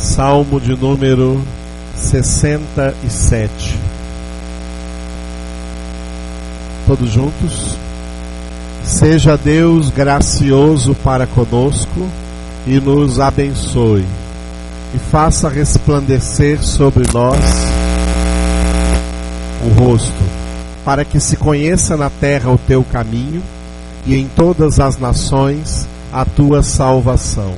Salmo de número 67. Todos juntos. Seja Deus gracioso para conosco e nos abençoe, e faça resplandecer sobre nós o rosto, para que se conheça na terra o teu caminho e em todas as nações a tua salvação.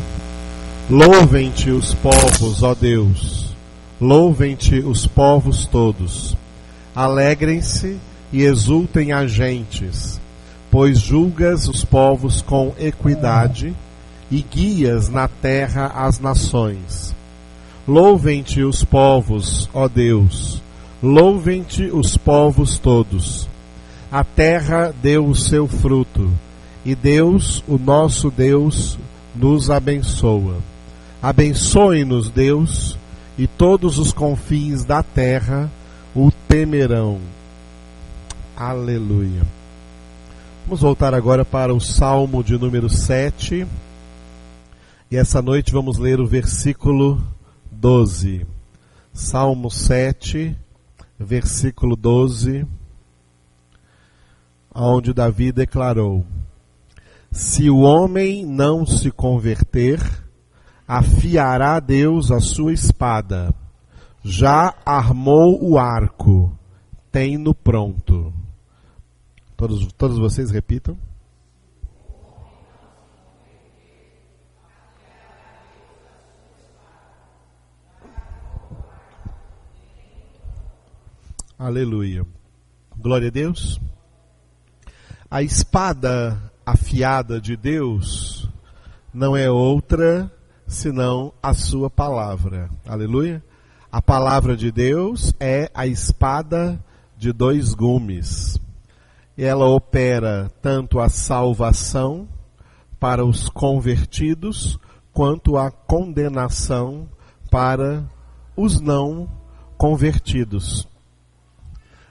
Louvem-te os povos, ó Deus, louvem-te os povos todos. Alegrem-se e exultem as gentes, pois julgas os povos com equidade e guias na terra as nações. Louvem-te os povos, ó Deus, louvem-te os povos todos. A terra deu o seu fruto, e Deus, o nosso Deus, nos abençoa. Abençoe-nos, Deus, e todos os confins da terra o temerão. Aleluia. Vamos voltar agora para o Salmo de número 7. E essa noite vamos ler o versículo 12. Salmo 7, versículo 12, onde Davi declarou: se o homem não se converter, afiará Deus a sua espada, já armou o arco, tem-no pronto. Todos vocês repitam. Aleluia. Glória a Deus. A espada afiada de Deus não é outra senão a sua palavra. Aleluia. A palavra de Deus é a espada de dois gumes. Ela opera tanto a salvação para os convertidos, quanto a condenação para os não convertidos.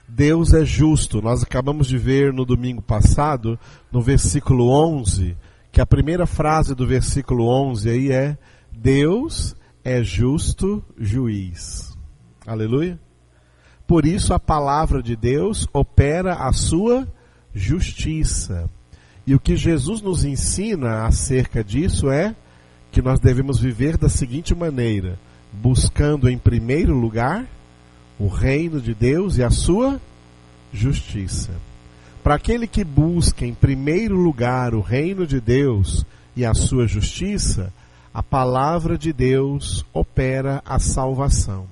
Deus é justo. Nós acabamos de ver no domingo passado, no versículo 11, que a primeira frase do versículo 11 aí é: Deus é justo juiz. Aleluia. Por isso a palavra de Deus opera a sua justiça. E o que Jesus nos ensina acerca disso é que nós devemos viver da seguinte maneira: buscando em primeiro lugar o reino de Deus e a sua justiça. Para aquele que busca em primeiro lugar o reino de Deus e a sua justiça, a palavra de Deus opera a salvação.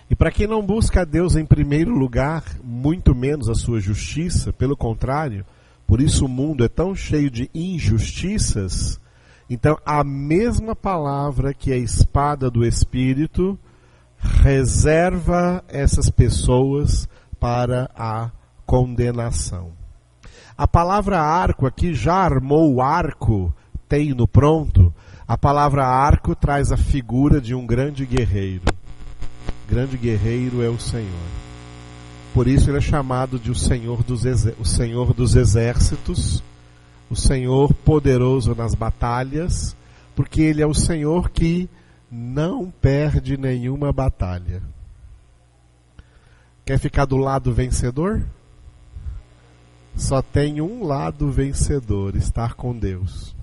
E para quem não busca a Deus em primeiro lugar, muito menos a sua justiça, pelo contrário, por isso o mundo é tão cheio de injustiças, então a mesma palavra que é a espada do Espírito reserva essas pessoas para a condenação. A palavra arco aqui, já armou o arco, tem-no pronto. A palavra arco traz a figura de um grande guerreiro. Grande guerreiro é o Senhor. Por isso ele é chamado de o Senhor dos exércitos, o Senhor poderoso nas batalhas, porque ele é o Senhor que não perde nenhuma batalha. Quer ficar do lado vencedor? Só tem um lado vencedor: estar com Deus.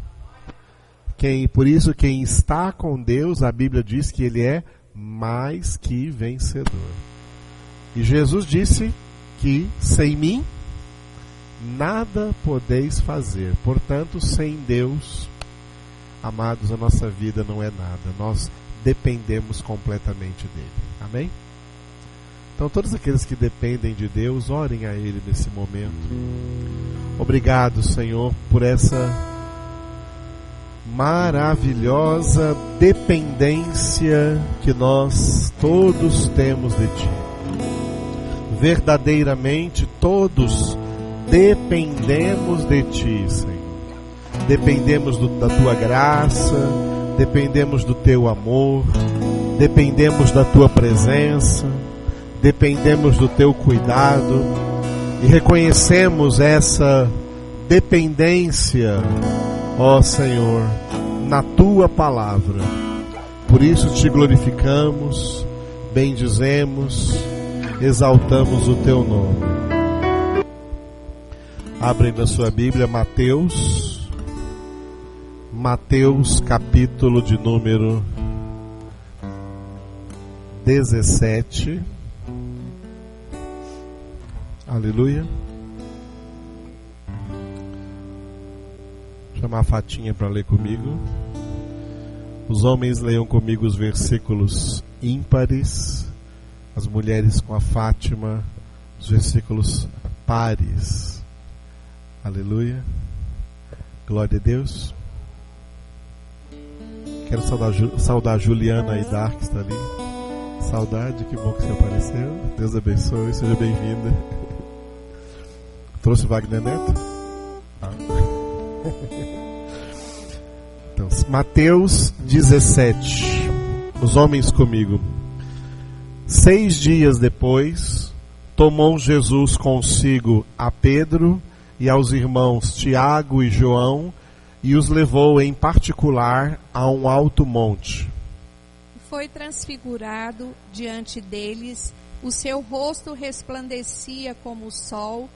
Por isso quem está com Deus, a Bíblia diz que ele é mais que vencedor. E Jesus disse que sem mim nada podeis fazer. Portanto, sem Deus, amados, a nossa vida não é nada. Nós dependemos completamente dele. Amém? Então todos aqueles que dependem de Deus, orem a ele nesse momento. Obrigado, Senhor, por essa maravilhosa dependência que nós todos temos de Ti. Verdadeiramente todos dependemos de Ti, Senhor. Dependemos da Tua graça, dependemos do Teu amor, dependemos da Tua presença, dependemos do Teu cuidado e reconhecemos essa dependência, ó Senhor, na Tua palavra. Por isso te glorificamos, bendizemos, exaltamos o teu nome. Abrem na sua Bíblia Mateus capítulo de número 17. Aleluia. Vou chamar a Fatinha para ler comigo. Os homens leiam comigo os versículos ímpares, as mulheres com a Fátima os versículos pares. Aleluia. Glória a Deus. Quero saudar a Juliana e Dark, que está ali. Saudade, que bom que você apareceu. Deus abençoe, seja bem-vinda. Trouxe Wagner Neto? Então, Mateus 17. Os homens comigo. 6 dias depois, tomou Jesus consigo a Pedro e aos irmãos Tiago e João e os levou em particular a um alto monte. Foi transfigurado diante deles, o seu rosto resplandecia como o sol,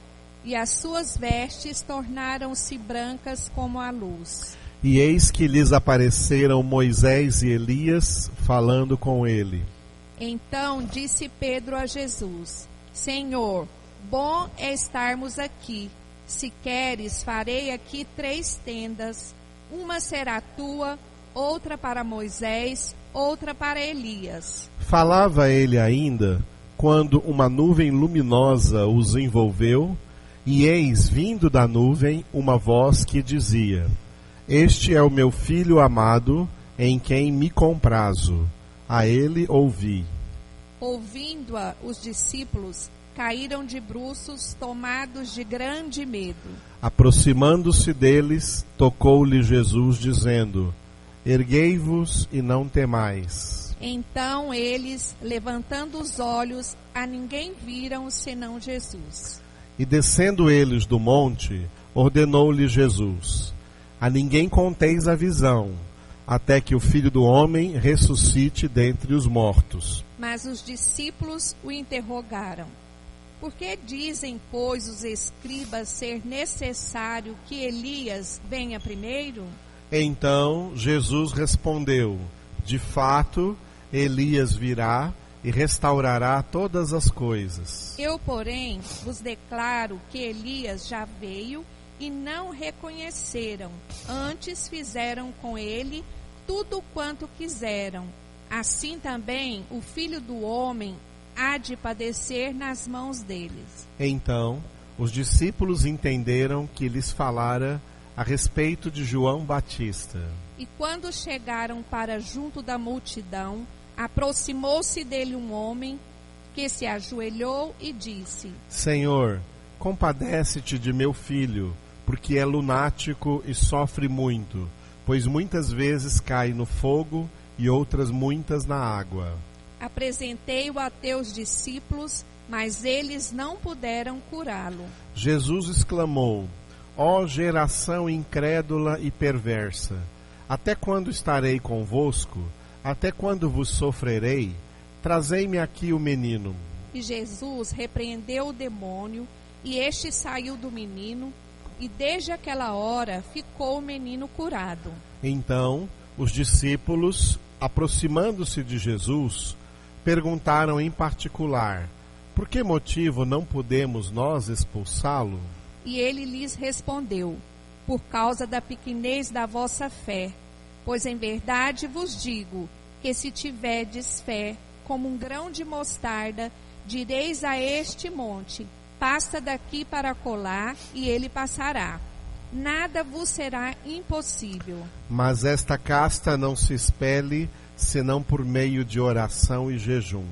e as suas vestes tornaram-se brancas como a luz. E eis que lhes apareceram Moisés e Elias, falando com ele. Então disse Pedro a Jesus: Senhor, bom é estarmos aqui. Se queres, farei aqui 3 tendas. Uma será tua, outra para Moisés, outra para Elias. Falava ele ainda, quando uma nuvem luminosa os envolveu, e eis vindo da nuvem uma voz que dizia: Este é o meu filho amado, em quem me comprazo. A ele ouvi. Ouvindo-a, os discípulos caíram de bruços, tomados de grande medo. Aproximando-se deles, tocou-lhe Jesus, dizendo: Erguei-vos e não temais. Então eles, levantando os olhos, a ninguém viram senão Jesus. E descendo eles do monte, ordenou-lhe Jesus: A ninguém conteis a visão, até que o Filho do Homem ressuscite dentre os mortos. Mas os discípulos o interrogaram: Por que dizem, pois, os escribas ser necessário que Elias venha primeiro? Então Jesus respondeu: De fato, Elias virá e restaurará todas as coisas. Eu, porém, vos declaro que Elias já veio e não reconheceram, antes fizeram com ele tudo quanto quiseram. Assim também o Filho do Homem há de padecer nas mãos deles. Então os discípulos entenderam que lhes falara a respeito de João Batista. E quando chegaram para junto da multidão, aproximou-se dele um homem que se ajoelhou e disse: Senhor, compadece-te de meu filho, porque é lunático e sofre muito, pois muitas vezes cai no fogo e outras muitas na água. Apresentei-o a teus discípulos, mas eles não puderam curá-lo. Jesus exclamou: Ó geração incrédula e perversa, até quando estarei convosco? Até quando vos sofrerei? Trazei-me aqui o menino. E Jesus repreendeu o demônio, e este saiu do menino, e desde aquela hora ficou o menino curado. Então os discípulos, aproximando-se de Jesus, perguntaram em particular: Por que motivo não podemos nós expulsá-lo? E ele lhes respondeu: Por causa da pequenez da vossa fé. Pois em verdade vos digo que se tiverdes fé como um grão de mostarda, direis a este monte: passa daqui para acolá, e ele passará. Nada vos será impossível. Mas esta casta não se expele senão por meio de oração e jejum.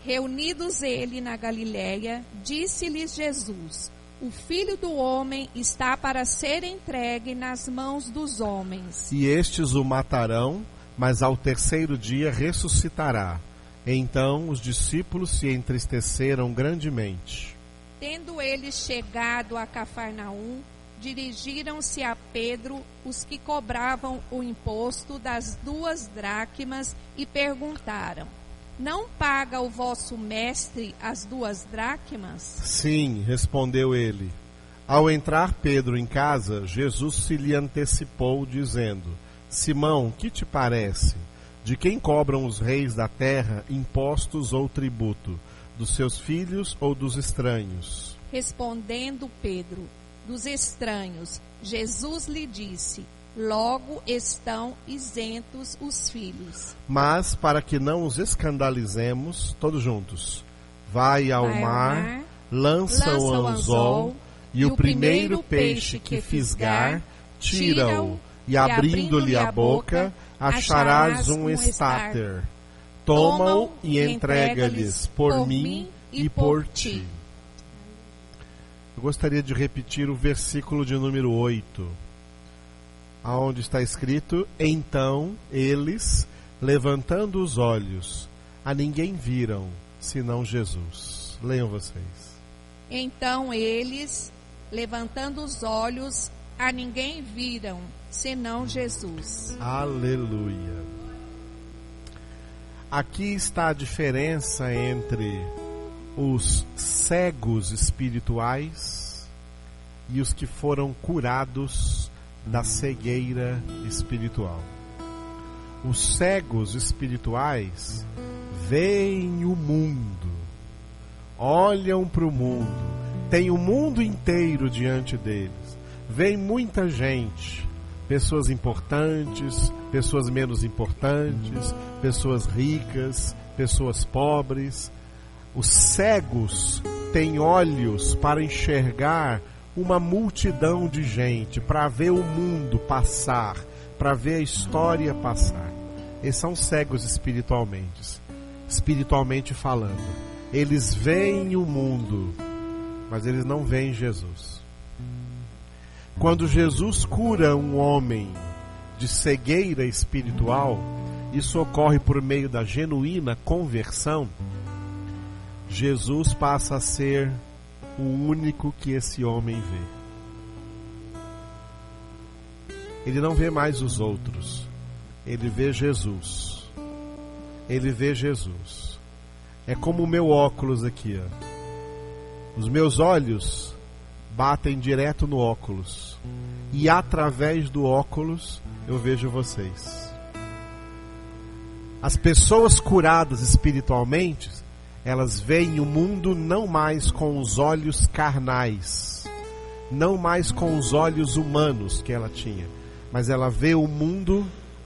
Reunidos ele na Galiléia, disse-lhes Jesus: O Filho do Homem está para ser entregue nas mãos dos homens. E estes o matarão, mas ao terceiro dia ressuscitará. Então os discípulos se entristeceram grandemente. Tendo eles chegado a Cafarnaum, dirigiram-se a Pedro os que cobravam o imposto das 2 dracmas e perguntaram: não paga o vosso mestre as 2 dracmas? Sim, respondeu ele. Ao entrar Pedro em casa, Jesus se lhe antecipou, dizendo: Simão, que te parece? De quem cobram os reis da terra impostos ou tributo? Dos seus filhos ou dos estranhos? Respondendo Pedro: dos estranhos. Jesus lhe disse: logo estão isentos os filhos. Mas, para que não os escandalizemos, todos juntos, vai ao mar, lança o anzol, e o primeiro peixe que fisgar, tira-o, e abrindo-lhe a boca, acharás um estáter. Toma-o e entrega-lhes por mim e por ti. Eu gostaria de repetir o versículo de número 8, aonde está escrito: então eles, levantando os olhos, a ninguém viram, senão Jesus. Leiam vocês. Então eles, levantando os olhos, a ninguém viram, senão Jesus. Aleluia. Aqui está a diferença entre os cegos espirituais e os que foram curados da cegueira espiritual. Os cegos espirituais veem o mundo, olham para o mundo, tem o mundo inteiro diante deles, veem muita gente, pessoas importantes, pessoas menos importantes, pessoas ricas, pessoas pobres. Os cegos têm olhos para enxergar uma multidão de gente, para ver o mundo passar, para ver a história passar. Eles são cegos espiritualmente falando. Eles veem o mundo, mas eles não veem Jesus. Quando Jesus cura um homem de cegueira espiritual, isso ocorre por meio da genuína conversão. Jesus passa a ser o único que esse homem vê. Ele não vê mais os outros. Ele vê Jesus. Ele vê Jesus. É como o meu óculos aqui, ó. Os meus olhos batem direto no óculos. E através do óculos eu vejo vocês. As pessoas curadas espiritualmente, elas veem o mundo não mais com os olhos carnais, não mais com os olhos humanos que ela tinha, mas ela vê o mundo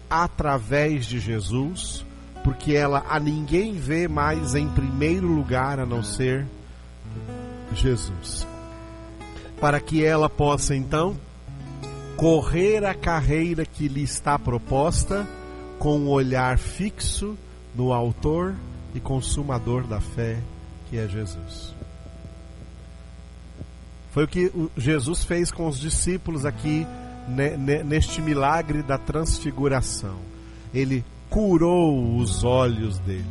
através de Jesus, porque ela a ninguém vê mais em primeiro lugar a não ser Jesus. Para que ela possa então correr a carreira que lhe está proposta com um olhar fixo no Autor e Consumador da fé, que é Jesus. Foi o que Jesus fez com os discípulos aqui neste milagre da transfiguração. Ele curou os olhos deles.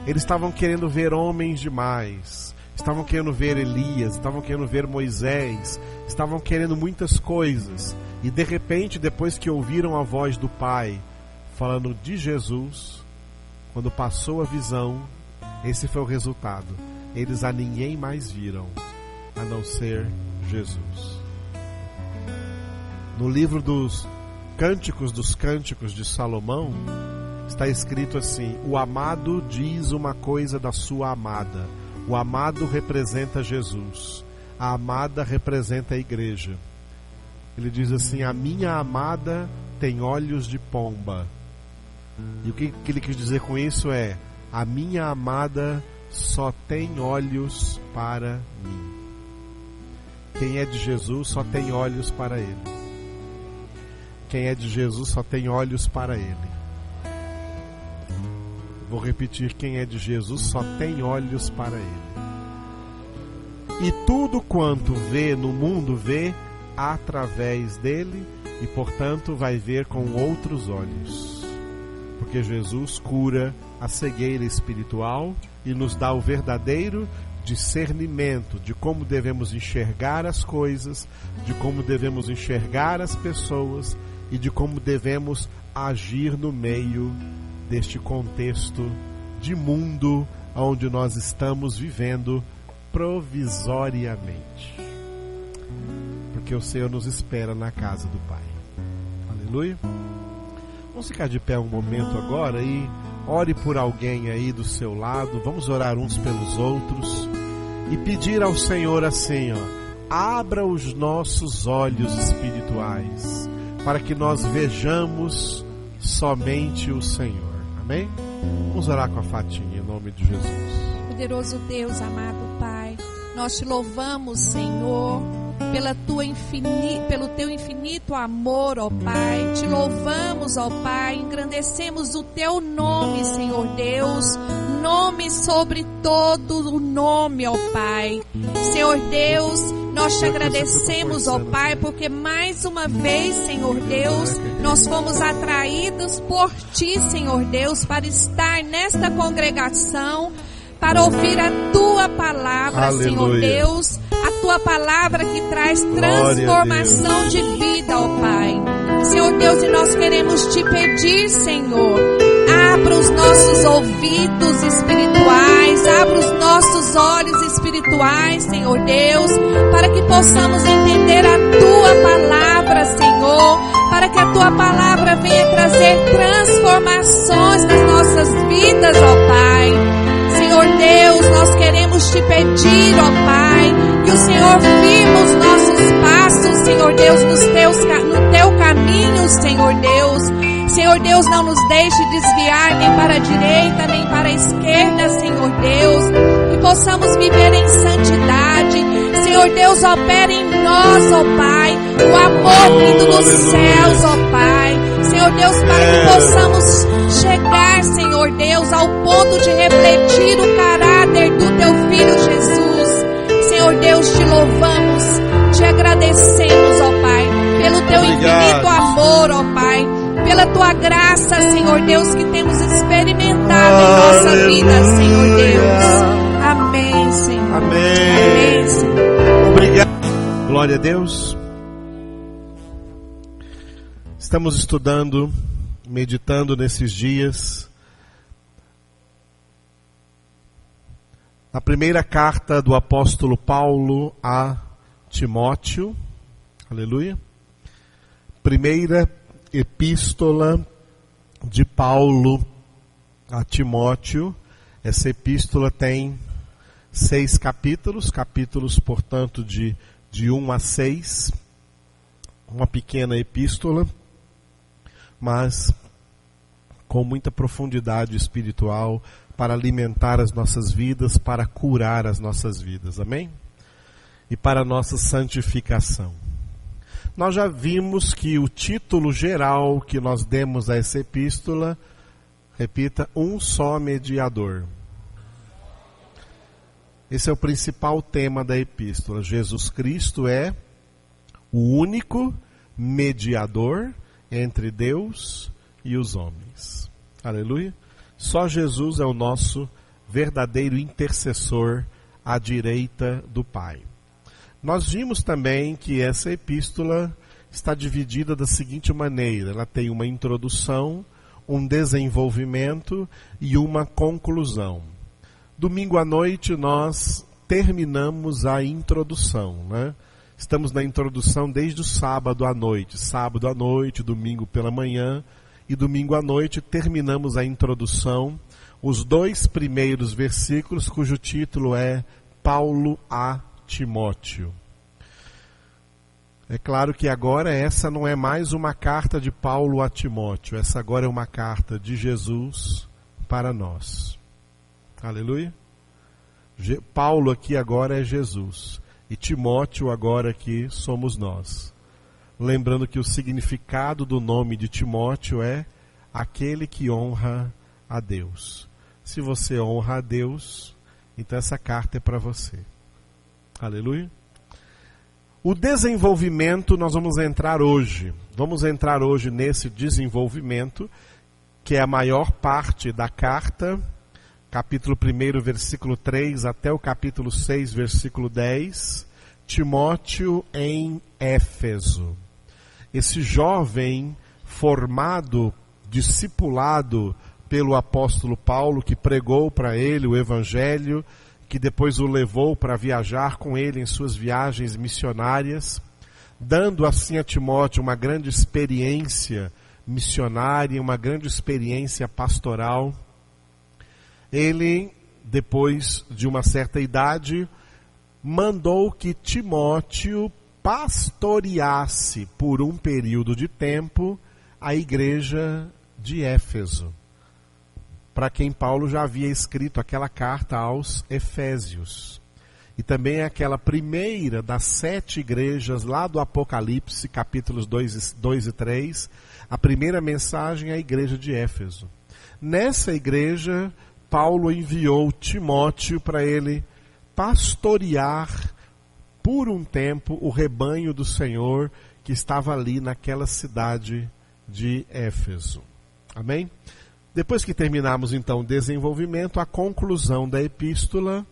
Eles estavam querendo ver homens demais, estavam querendo ver Elias, estavam querendo ver Moisés, estavam querendo muitas coisas. E de repente, depois que ouviram a voz do Pai falando de Jesus, quando passou a visão, esse foi o resultado. Eles a ninguém mais viram, a não ser Jesus. No livro dos Cânticos de Salomão, está escrito assim: o amado diz uma coisa da sua amada. O amado representa Jesus. A amada representa a igreja. Ele diz assim: a minha amada tem olhos de pomba. E o que ele quis dizer com isso é: a minha amada só tem olhos para mim. Quem é de Jesus só tem olhos para Ele. Quem é de Jesus só tem olhos para Ele. Vou repetir: quem é de Jesus só tem olhos para Ele. E tudo quanto vê no mundo vê através dele, e portanto vai ver com outros olhos. Porque Jesus cura a cegueira espiritual e nos dá o verdadeiro discernimento de como devemos enxergar as coisas, de como devemos enxergar as pessoas e de como devemos agir no meio deste contexto de mundo onde nós estamos vivendo provisoriamente. Porque o Senhor nos espera na casa do Pai. Aleluia. Vamos ficar de pé um momento agora e ore por alguém aí do seu lado. Vamos orar uns pelos outros e pedir ao Senhor assim, abra os nossos olhos espirituais para que nós vejamos somente o Senhor. Amém? Vamos orar com a Fatinha em nome de Jesus. Poderoso Deus, amado Pai, nós te louvamos, Senhor, pelo teu infinito amor, ó Pai. Te louvamos, ó Pai, engrandecemos o teu nome, Senhor Deus, nome sobre todo o nome, ó Pai. Senhor Deus, nós te agradecemos, ó Pai, porque mais uma vez, Senhor Deus, nós fomos atraídos por Ti, Senhor Deus, para estar nesta congregação, para ouvir a Tua palavra, aleluia, Senhor Deus, a Tua palavra que traz transformação de vida, ó Pai. Senhor Deus, e nós queremos Te pedir, Senhor, abra os nossos ouvidos espirituais, abra os nossos olhos espirituais, Senhor Deus, para que possamos entender a Tua palavra, Senhor, para que a Tua palavra venha trazer transformações nas nossas vidas, ó Pai. Senhor Deus, nós queremos Te pedir, ó Pai, que o Senhor firme os nossos passos, Senhor Deus, no Teu caminho, Senhor Deus. Senhor Deus, não nos deixe desviar nem para a direita, nem para a esquerda, Senhor Deus, que possamos viver em santidade. Senhor Deus, opera em nós, ó Pai, o amor vindo dos céus, ó Pai. Senhor Deus, para que possamos chegar, Senhor Deus, ao ponto de refletir o caráter do Teu Filho Jesus. Senhor Deus, Te louvamos, Te agradecemos, ó Pai, pelo Teu infinito amor, ó Pai, pela Tua graça, Senhor Deus, que temos experimentado em nossa vida, Senhor Deus. Amém, Senhor. Amém. Amém, Senhor. Obrigado. Glória a Deus. Estamos estudando, meditando nesses dias a primeira carta do apóstolo Paulo a Timóteo. Aleluia. Primeira epístola de Paulo a Timóteo. Essa epístola tem 6 capítulos, portanto de 1 a 6, uma pequena epístola, mas com muita profundidade espiritual para alimentar as nossas vidas, para curar as nossas vidas, amém? E para a nossa santificação. Nós já vimos que o título geral que nós demos a essa epístola, repita, um só mediador. Esse é o principal tema da epístola. Jesus Cristo é o único mediador entre Deus e os homens. Aleluia. Só Jesus é o nosso verdadeiro intercessor à direita do Pai. Nós vimos também que essa epístola está dividida da seguinte maneira. Ela tem uma introdução, um desenvolvimento e uma conclusão. Domingo à noite nós terminamos a introdução, né? Estamos na introdução desde o sábado à noite, domingo pela manhã e domingo à noite terminamos a introdução, os 2 primeiros versículos cujo título é Paulo a Timóteo. É claro que agora essa não é mais uma carta de Paulo a Timóteo, essa agora é uma carta de Jesus para nós. Aleluia. Paulo aqui agora é Jesus. E Timóteo agora aqui somos nós. Lembrando que o significado do nome de Timóteo é aquele que honra a Deus. Se você honra a Deus, então essa carta é para você. Aleluia. O desenvolvimento nós vamos entrar hoje. Vamos entrar hoje nesse desenvolvimento, que é a maior parte da carta. capítulo 1, versículo 3, até o capítulo 6, versículo 10, Timóteo em Éfeso. Esse jovem formado, discipulado pelo apóstolo Paulo, que pregou para ele o evangelho, que depois o levou para viajar com ele em suas viagens missionárias, dando assim a Timóteo uma grande experiência missionária, uma grande experiência pastoral. Ele, depois de uma certa idade, mandou que Timóteo pastoreasse por um período de tempo a igreja de Éfeso, para quem Paulo já havia escrito aquela carta aos Efésios. E também aquela primeira das 7 igrejas lá do Apocalipse, capítulos 2 e 3, a primeira mensagem à igreja de Éfeso. Nessa igreja, Paulo enviou Timóteo para ele pastorear por um tempo o rebanho do Senhor que estava ali naquela cidade de Éfeso. Amém? Depois que terminarmos então o desenvolvimento, a conclusão da epístola,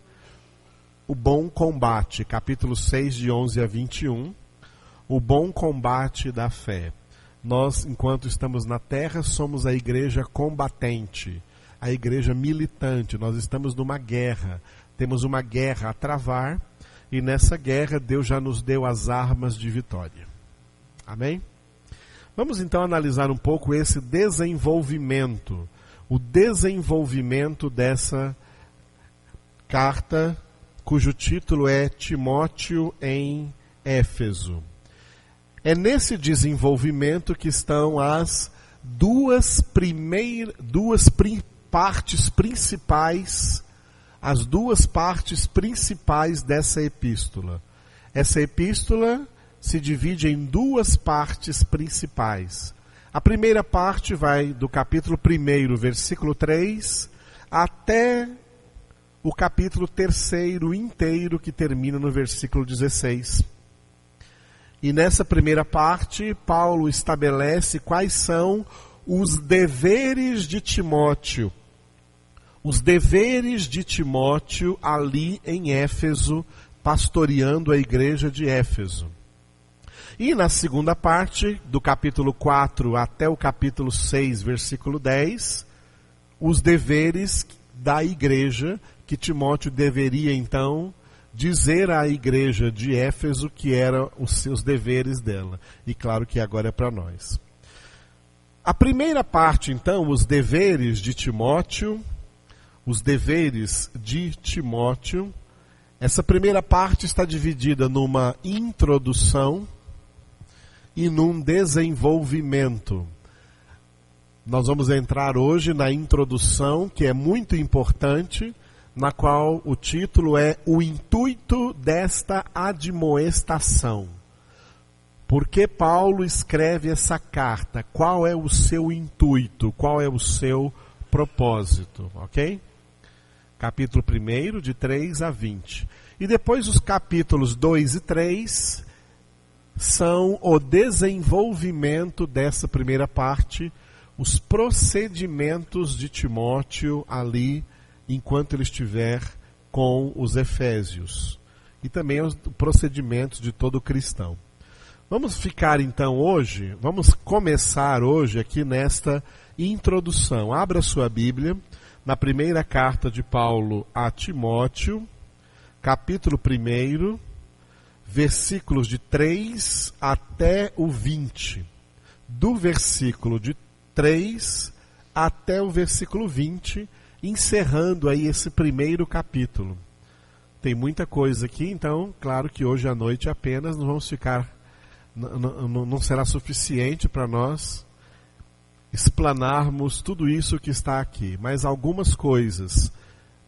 o bom combate, capítulo 6, de 11 a 21, o bom combate da fé. Nós, enquanto estamos na terra, somos a igreja combatente, a igreja militante. Nós estamos numa guerra, temos uma guerra a travar, e nessa guerra Deus já nos deu as armas de vitória. Amém? Vamos então analisar um pouco esse desenvolvimento, o desenvolvimento dessa carta, cujo título é Timóteo em Éfeso. É nesse desenvolvimento que estão as duas partes principais, as duas partes principais dessa epístola. Essa epístola se divide em duas partes principais. A primeira parte vai do capítulo 1, versículo 3, até o capítulo 3 inteiro, que termina no versículo 16. E nessa primeira parte, Paulo estabelece quais são os deveres de Timóteo. Os deveres de Timóteo ali em Éfeso, pastoreando a igreja de Éfeso. E na segunda parte, do capítulo 4 até o capítulo 6, versículo 10, os deveres da igreja, que Timóteo deveria então dizer à igreja de Éfeso que eram os seus deveres dela. E claro que agora é para nós. A primeira parte então, os deveres de Timóteo, essa primeira parte está dividida numa introdução e num desenvolvimento. Nós vamos entrar hoje na introdução, que é muito importante, na qual o título é O Intuito desta Admoestação. Por que Paulo escreve essa carta? Qual é o seu intuito? Qual é o seu propósito? Ok? Capítulo 1, de 3 a 20. E depois os capítulos 2 e 3 são o desenvolvimento dessa primeira parte, os procedimentos de Timóteo ali, enquanto ele estiver com os Efésios. E também os procedimentos de todo cristão. Vamos ficar então hoje, vamos começar hoje aqui nesta introdução. Abra sua Bíblia, na primeira carta de Paulo a Timóteo, capítulo 1, versículos de 3 até o 20. Do versículo de 3 até o versículo 20, encerrando aí esse primeiro capítulo. Tem muita coisa aqui, então, claro que hoje à noite apenas não vamos ficar, não será suficiente para nós explanarmos tudo isso que está aqui, mas algumas coisas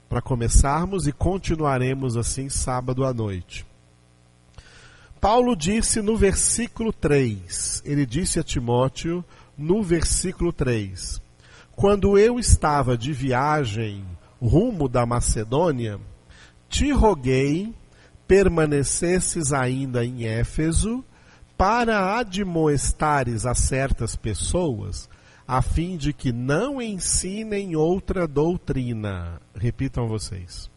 para começarmos e continuaremos assim sábado à noite. Paulo disse no versículo 3, ele disse a Timóteo no versículo 3, quando eu estava de viagem rumo da Macedônia, te roguei permanecesses ainda em Éfeso para admoestares a certas pessoas, a fim de que não ensinem outra doutrina. Repitam vocês.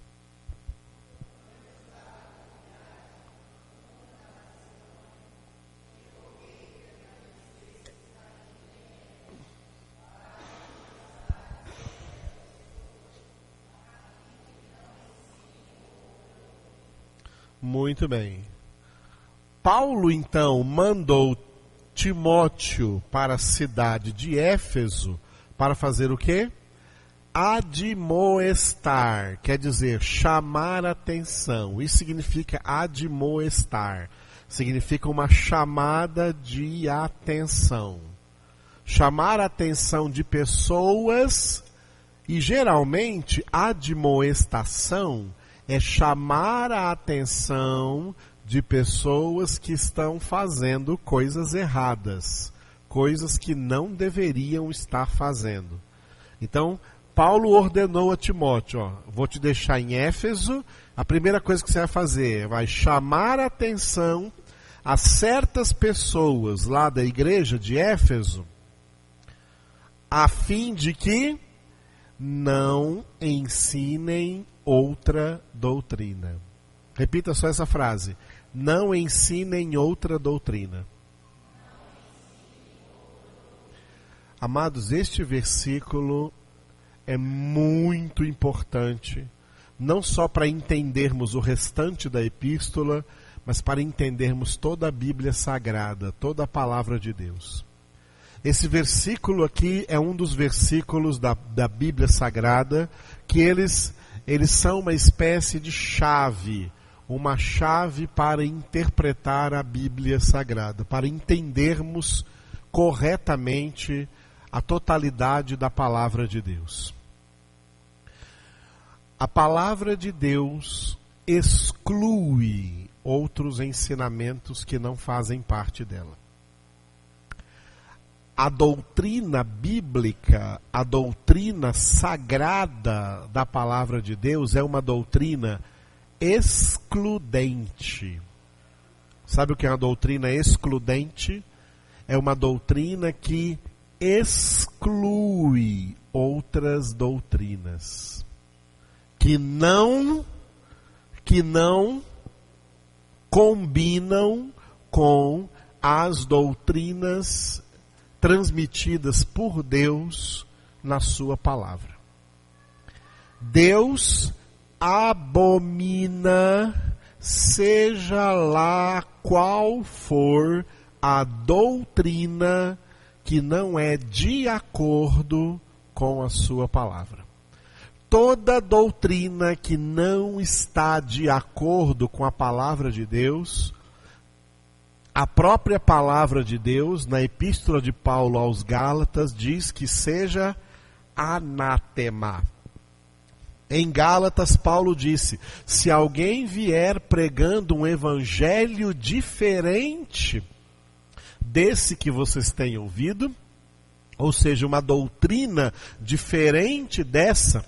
Muito bem. Paulo, então, mandou Timóteo para a cidade de Éfeso para fazer o quê? Admoestar, quer dizer, chamar atenção. Isso significa admoestar. Significa uma chamada de atenção. Chamar a atenção de pessoas e, geralmente, admoestação é chamar a atenção de pessoas que estão fazendo coisas erradas, coisas que não deveriam estar fazendo. Então, Paulo ordenou a Timóteo, vou te deixar em Éfeso, a primeira coisa que você vai fazer vai chamar a atenção a certas pessoas lá da igreja de Éfeso, a fim de que não ensinem outra doutrina. Repita só essa frase. Não ensinem outra doutrina. Amados, este versículo é muito importante, não só para entendermos o restante da epístola, mas para entendermos toda a Bíblia Sagrada, toda a palavra de Deus. Esse versículo aqui é um dos versículos da Bíblia Sagrada que eles são uma espécie de chave, uma chave para interpretar a Bíblia Sagrada, para entendermos corretamente a totalidade da palavra de Deus. A palavra de Deus exclui outros ensinamentos que não fazem parte dela. A doutrina bíblica, a doutrina sagrada da palavra de Deus é uma doutrina excludente. Sabe o que é uma doutrina excludente? É uma doutrina que exclui outras doutrinas, que não combinam com as doutrinas transmitidas por Deus na sua palavra. Deus abomina, seja lá qual for a doutrina que não é de acordo com a sua palavra. Toda doutrina que não está de acordo com a palavra de Deus, a própria palavra de Deus, na epístola de Paulo aos Gálatas, diz que seja anátema. Em Gálatas, Paulo disse, se alguém vier pregando um evangelho diferente desse que vocês têm ouvido, ou seja, uma doutrina diferente dessa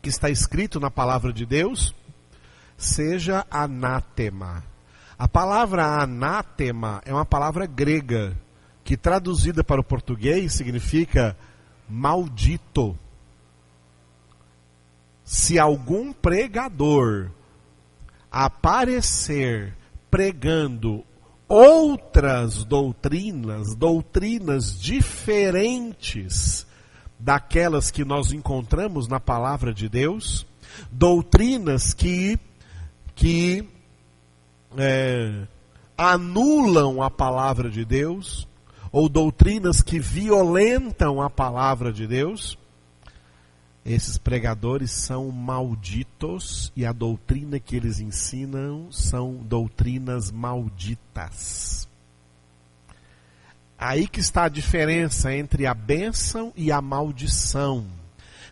que está escrito na palavra de Deus, seja anátema. A palavra anátema é uma palavra grega, que traduzida para o português significa maldito. Se algum pregador aparecer pregando outras doutrinas diferentes daquelas que nós encontramos na palavra de Deus, doutrinas que anulam a palavra de Deus, ou doutrinas que violentam a palavra de Deus, esses pregadores são malditos e a doutrina que eles ensinam são doutrinas malditas. Aí que está a diferença entre a bênção e a maldição.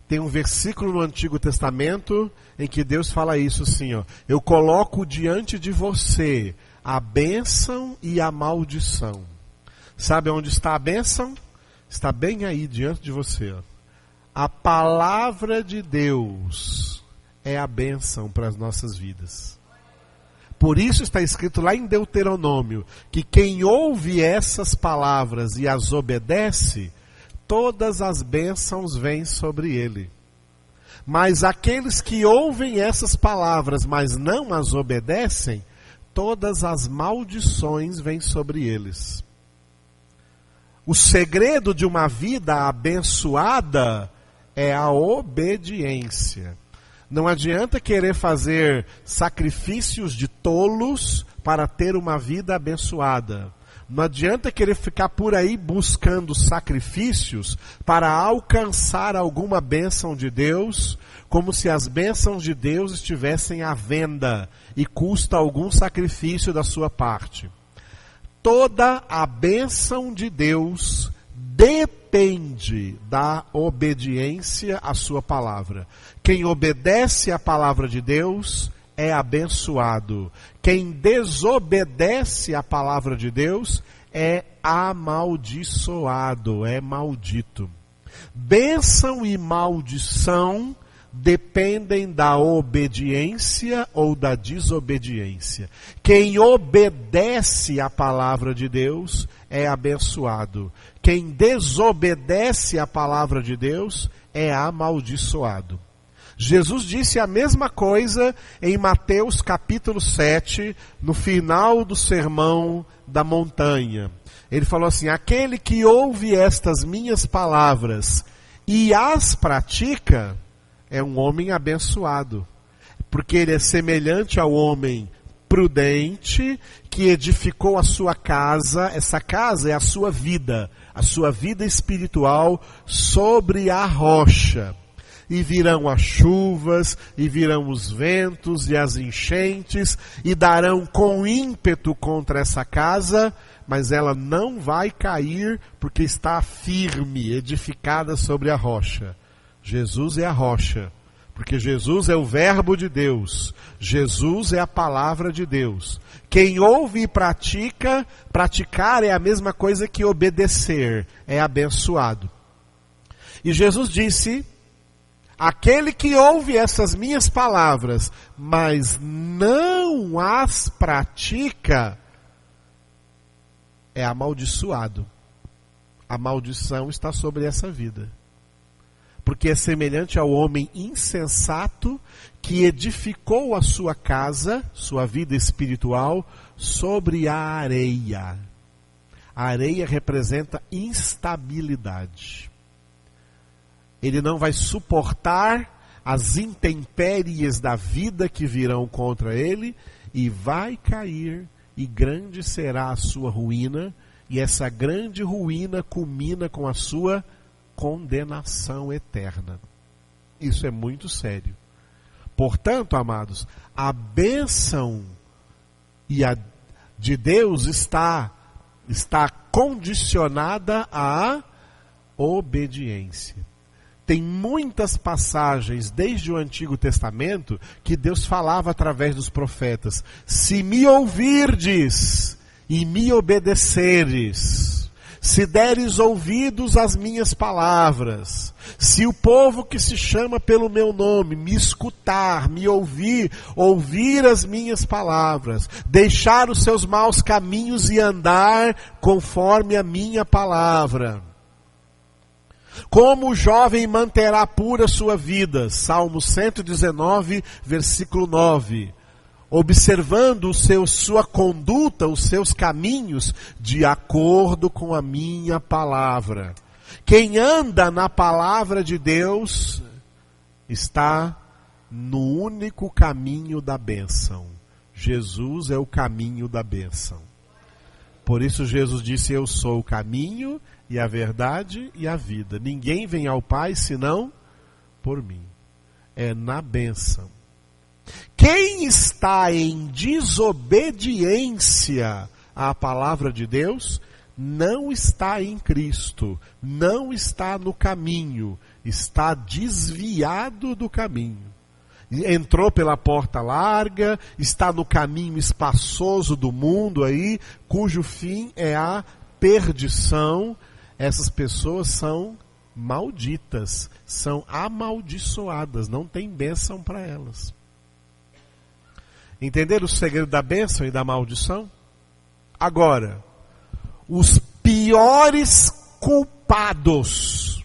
Tem um versículo no Antigo Testamento em que Deus fala isso assim, ó, eu coloco diante de você a bênção e a maldição. Sabe onde está a bênção? Está bem aí diante de você, ó. A palavra de Deus é a bênção para as nossas vidas. Por isso está escrito lá em Deuteronômio, que quem ouve essas palavras e as obedece, todas as bênçãos vêm sobre ele. Mas aqueles que ouvem essas palavras, mas não as obedecem, todas as maldições vêm sobre eles. O segredo de uma vida abençoada é a obediência. Não adianta querer fazer sacrifícios de tolos para ter uma vida abençoada. Não adianta querer ficar por aí buscando sacrifícios para alcançar alguma bênção de Deus, como se as bênçãos de Deus estivessem à venda e custa algum sacrifício da sua parte. Toda a bênção de Deus depende da obediência à sua palavra. Quem obedece à palavra de Deus é abençoado. Quem desobedece à palavra de Deus é amaldiçoado, é maldito. Bênção e maldição dependem da obediência ou da desobediência. Quem obedece à palavra de Deus é abençoado. Quem desobedece à palavra de Deus é amaldiçoado. Jesus disse a mesma coisa em Mateus capítulo 7, no final do sermão da montanha. Ele falou assim: aquele que ouve estas minhas palavras e as pratica, é um homem abençoado, porque ele é semelhante ao homem prudente que edificou a sua casa. Essa casa é a sua vida espiritual sobre a rocha. E virão as chuvas, e virão os ventos e as enchentes, e darão com ímpeto contra essa casa, mas ela não vai cair, porque está firme, edificada sobre a rocha. Jesus é a rocha, porque Jesus é o verbo de Deus, Jesus é a palavra de Deus. Quem ouve e pratica, praticar é a mesma coisa que obedecer, é abençoado. E Jesus disse: aquele que ouve essas minhas palavras, mas não as pratica, é amaldiçoado. A maldição está sobre essa vida. Porque é semelhante ao homem insensato que edificou a sua casa, sua vida espiritual, sobre a areia. A areia representa instabilidade. Ele não vai suportar as intempéries da vida que virão contra ele e vai cair, e grande será a sua ruína, e essa grande ruína culmina com a sua condenação eterna. Isso é muito sério. Portanto, amados, a bênção de Deus está condicionada à obediência. Tem muitas passagens desde o Antigo Testamento que Deus falava através dos profetas: se me ouvirdes e me obedeceres, se deres ouvidos às minhas palavras, se o povo que se chama pelo meu nome me escutar, me ouvir as minhas palavras, deixar os seus maus caminhos e andar conforme a minha palavra, como o jovem manterá pura sua vida, Salmo 119, versículo 9, observando sua conduta, os seus caminhos, de acordo com a minha palavra. Quem anda na palavra de Deus está no único caminho da bênção. Jesus é o caminho da bênção. Por isso Jesus disse: eu sou o caminho e a verdade e a vida. Ninguém vem ao Pai senão por mim. É na bênção. Quem está em desobediência à palavra de Deus, não está em Cristo, não está no caminho, está desviado do caminho. Entrou pela porta larga, está no caminho espaçoso do mundo aí, cujo fim é a perdição. Essas pessoas são malditas, são amaldiçoadas, não tem bênção para elas. Entenderam o segredo da bênção e da maldição? Agora, os piores culpados culpados.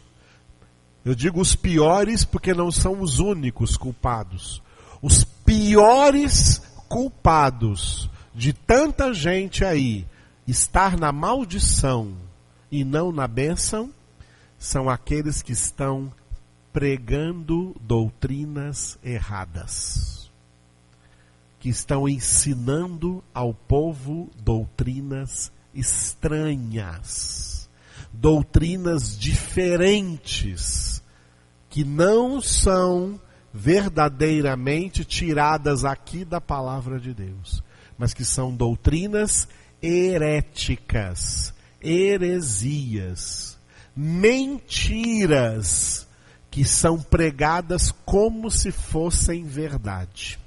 Eu digo os piores porque não são os únicos culpados. Os piores culpados de tanta gente aí estar na maldição e não na bênção são aqueles que estão pregando doutrinas erradas, que estão ensinando ao povo doutrinas estranhas, doutrinas diferentes, que não são verdadeiramente tiradas aqui da palavra de Deus, mas que são doutrinas heréticas, heresias, mentiras, que são pregadas como se fossem verdade.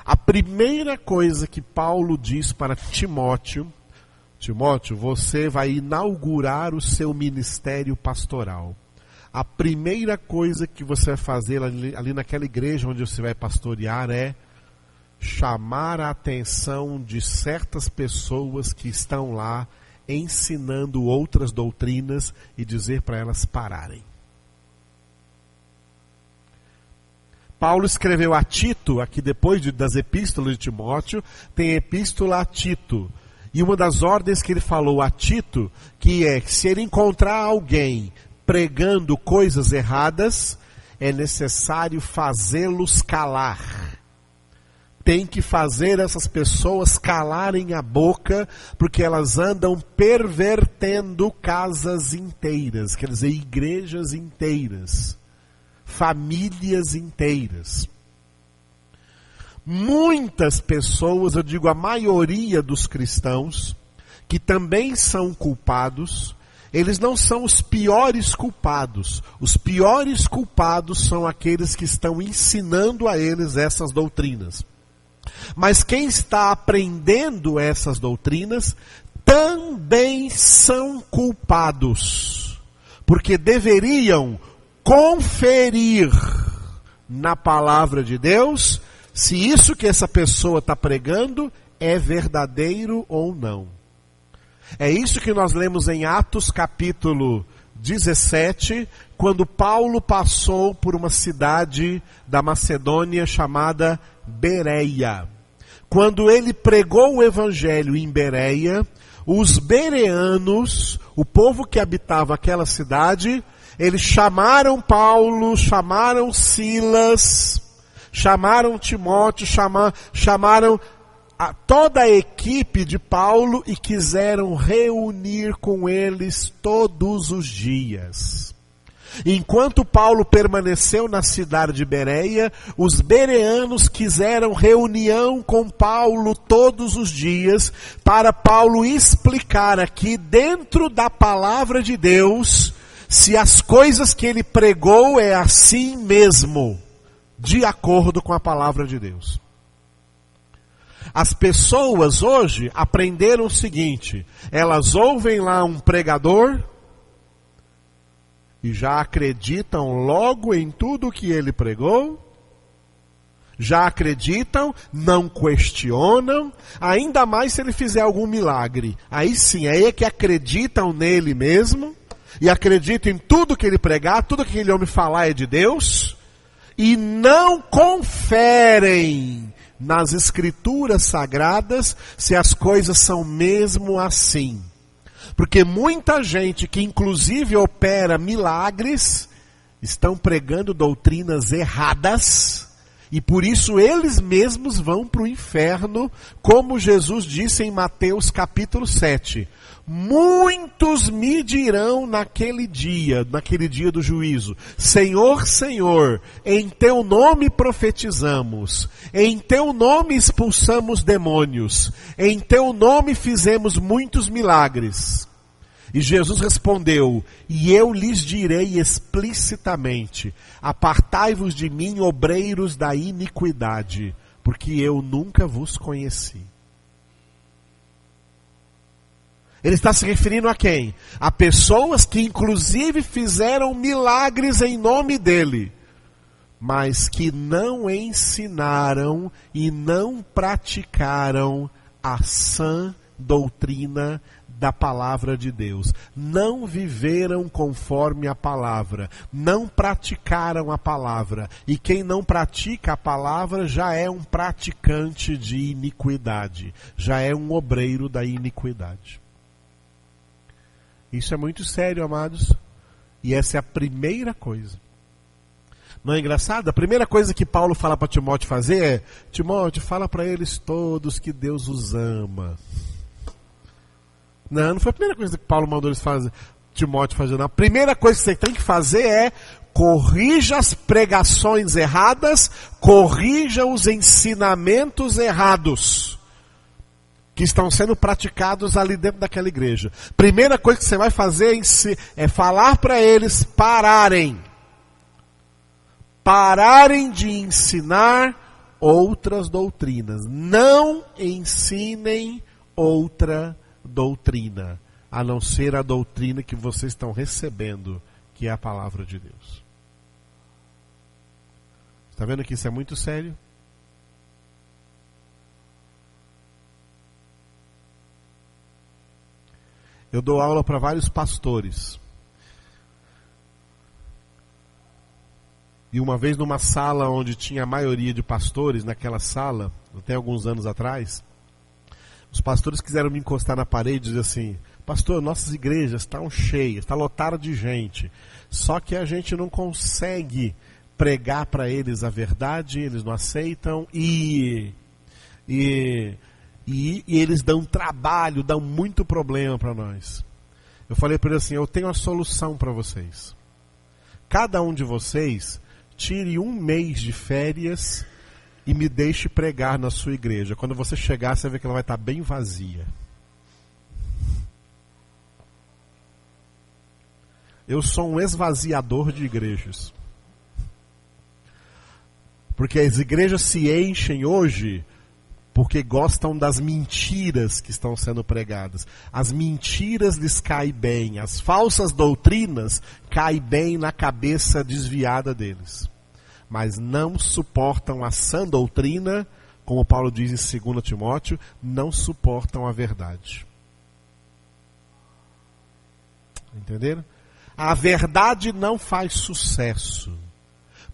A primeira coisa que Paulo diz para Timóteo: Timóteo, você vai inaugurar o seu ministério pastoral. A primeira coisa que você vai fazer ali naquela igreja onde você vai pastorear é chamar a atenção de certas pessoas que estão lá ensinando outras doutrinas e dizer para elas pararem. Paulo escreveu a Tito, aqui depois das epístolas de Timóteo, tem a epístola a Tito. E uma das ordens que ele falou a Tito, que é que se ele encontrar alguém pregando coisas erradas, é necessário fazê-los calar. Tem que fazer essas pessoas calarem a boca, porque elas andam pervertendo casas inteiras, quer dizer, igrejas inteiras, famílias inteiras. Muitas pessoas, eu digo a maioria dos cristãos, que também são culpados, eles não são os piores culpados. Os piores culpados são aqueles que estão ensinando a eles essas doutrinas. Mas quem está aprendendo essas doutrinas também são culpados, porque deveriam conferir na palavra de Deus se isso que essa pessoa está pregando é verdadeiro ou não. É isso que nós lemos em Atos capítulo 17, quando Paulo passou por uma cidade da Macedônia chamada Bereia. Quando ele pregou o evangelho em Bereia, os bereanos, o povo que habitava aquela cidade, eles chamaram Paulo, chamaram Silas, chamaram Timóteo, chamaram toda a equipe de Paulo e quiseram reunir com eles todos os dias. Enquanto Paulo permaneceu na cidade de Bereia, os bereanos quiseram reunião com Paulo todos os dias, para Paulo explicar aqui dentro da palavra de Deus, se as coisas que ele pregou é assim mesmo, de acordo com a palavra de Deus. As pessoas hoje aprenderam o seguinte: elas ouvem lá um pregador e já acreditam logo em tudo que ele pregou, já acreditam, não questionam, ainda mais se ele fizer algum milagre. Aí sim, aí é que acreditam nele mesmo, e acreditam em tudo que ele pregar, tudo que aquele homem falar é de Deus, e não conferem nas escrituras sagradas se as coisas são mesmo assim. Porque muita gente que inclusive opera milagres, estão pregando doutrinas erradas, e por isso eles mesmos vão para o inferno, como Jesus disse em Mateus capítulo 7. Muitos me dirão naquele dia do juízo: Senhor, Senhor, em teu nome profetizamos, em teu nome expulsamos demônios, em teu nome fizemos muitos milagres. E Jesus respondeu: e eu lhes direi explicitamente: apartai-vos de mim, obreiros da iniquidade, porque eu nunca vos conheci. Ele está se referindo a quem? A pessoas que inclusive fizeram milagres em nome dele, mas que não ensinaram e não praticaram a sã doutrina da palavra de Deus. Não viveram conforme a palavra, não praticaram a palavra. E quem não pratica a palavra já é um praticante de iniquidade, já é um obreiro da iniquidade. Isso é muito sério, amados, e essa é a primeira coisa. Não é engraçado? A primeira coisa que Paulo fala para Timóteo fazer é: Timóteo, fala para eles todos que Deus os ama. Não foi a primeira coisa que Paulo mandou eles fazer, Timóteo fazer. Não. A primeira coisa que você tem que fazer é: corrija as pregações erradas, corrija os ensinamentos errados que estão sendo praticados ali dentro daquela igreja. Primeira coisa que você vai fazer é falar para eles pararem de ensinar outras doutrinas. Não ensinem outra doutrina, a não ser a doutrina que vocês estão recebendo, que é a palavra de Deus. Está vendo que isso é muito sério? Eu dou aula para vários pastores. E uma vez numa sala onde tinha a maioria de pastores, naquela sala, até alguns anos atrás, os pastores quiseram me encostar na parede e dizer assim: pastor, nossas igrejas estão cheias, está lotada de gente, só que a gente não consegue pregar para eles a verdade, eles não aceitam e eles dão trabalho, dão muito problema para nós. Eu falei para eles assim: eu tenho a solução para vocês. Cada um de vocês tire 1 mês de férias e me deixe pregar na sua igreja. Quando você chegar, você vê que ela vai estar bem vazia. Eu sou um esvaziador de igrejas. Porque as igrejas se enchem hoje porque gostam das mentiras que estão sendo pregadas. As mentiras lhes caem bem, as falsas doutrinas caem bem na cabeça desviada deles. Mas não suportam a sã doutrina, como Paulo diz em 2 Timóteo, não suportam a verdade. Entenderam? A verdade não faz sucesso.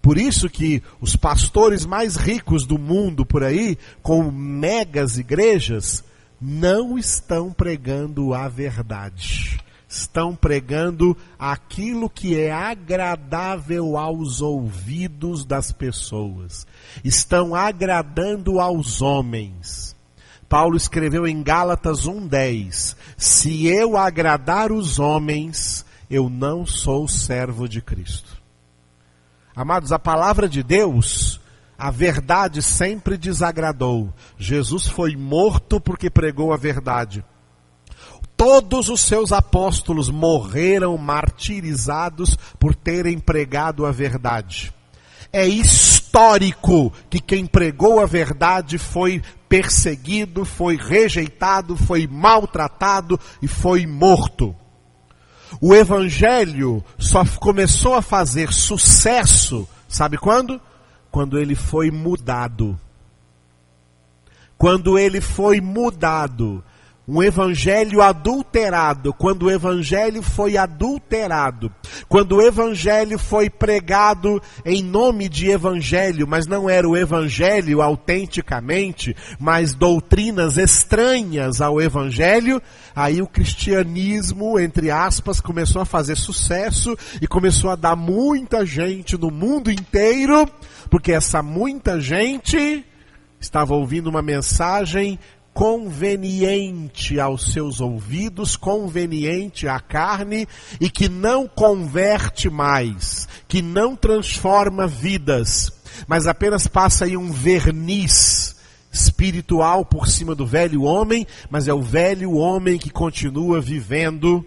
Por isso que os pastores mais ricos do mundo por aí, com megas igrejas, não estão pregando a verdade. Estão pregando aquilo que é agradável aos ouvidos das pessoas. Estão agradando aos homens. Paulo escreveu em Gálatas 1:10: se eu agradar os homens, eu não sou servo de Cristo. Amados, a palavra de Deus, a verdade sempre desagradou. Jesus foi morto porque pregou a verdade. Todos os seus apóstolos morreram martirizados por terem pregado a verdade. É histórico que quem pregou a verdade foi perseguido, foi rejeitado, foi maltratado e foi morto. O evangelho só começou a fazer sucesso, sabe quando? Quando ele foi mudado. Quando ele foi mudado. Um evangelho adulterado, quando o evangelho foi adulterado, quando o evangelho foi pregado em nome de evangelho, mas não era o evangelho autenticamente, mas doutrinas estranhas ao evangelho, aí o cristianismo, entre aspas, começou a fazer sucesso e começou a dar muita gente no mundo inteiro, porque essa muita gente estava ouvindo uma mensagem conveniente aos seus ouvidos, conveniente à carne e que não converte mais, que não transforma vidas, mas apenas passa aí um verniz espiritual por cima do velho homem, mas é o velho homem que continua vivendo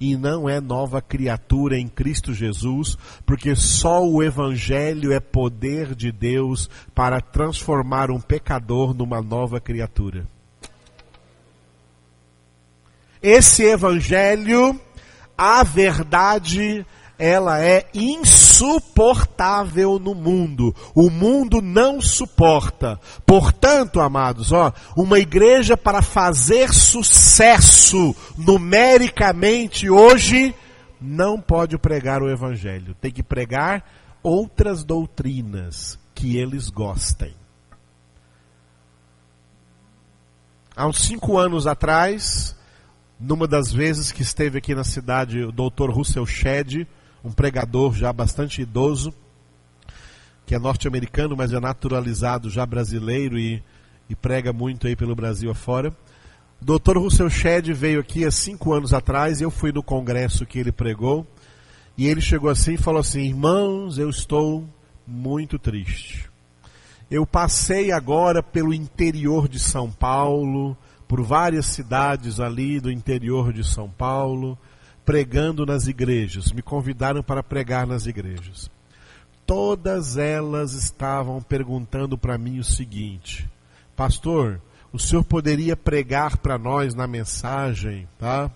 e não é nova criatura em Cristo Jesus, porque só o Evangelho é poder de Deus para transformar um pecador numa nova criatura. Esse evangelho, a verdade, ela é insuportável no mundo. O mundo não suporta. Portanto, amados, uma igreja para fazer sucesso numericamente hoje não pode pregar o evangelho. Tem que pregar outras doutrinas que eles gostem. Há uns 5 anos atrás, numa das vezes que esteve aqui na cidade o Dr. Russell Shedd, um pregador já bastante idoso, que é norte-americano, mas é naturalizado já brasileiro e prega muito aí pelo Brasil afora. O Dr. Russell Shedd veio aqui há 5 anos atrás e eu fui no congresso que ele pregou. E ele chegou assim e falou assim: irmãos, eu estou muito triste. Eu passei agora pelo interior de São Paulo, por várias cidades ali do interior de São Paulo, pregando nas igrejas. Me convidaram para pregar nas igrejas. Todas elas estavam perguntando para mim o seguinte: pastor, o senhor poderia pregar para nós na mensagem, tá?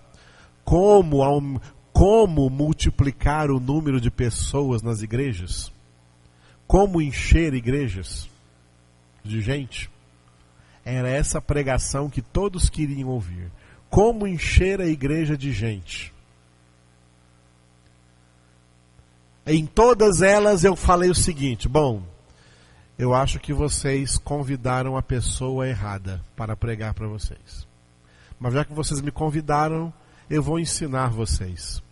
Como multiplicar o número de pessoas nas igrejas? Como encher igrejas de gente? Era essa pregação que todos queriam ouvir. Como encher a igreja de gente? Em todas elas eu falei o seguinte: bom, eu acho que vocês convidaram a pessoa errada para pregar para vocês. Mas já que vocês me convidaram, eu vou ensinar vocês.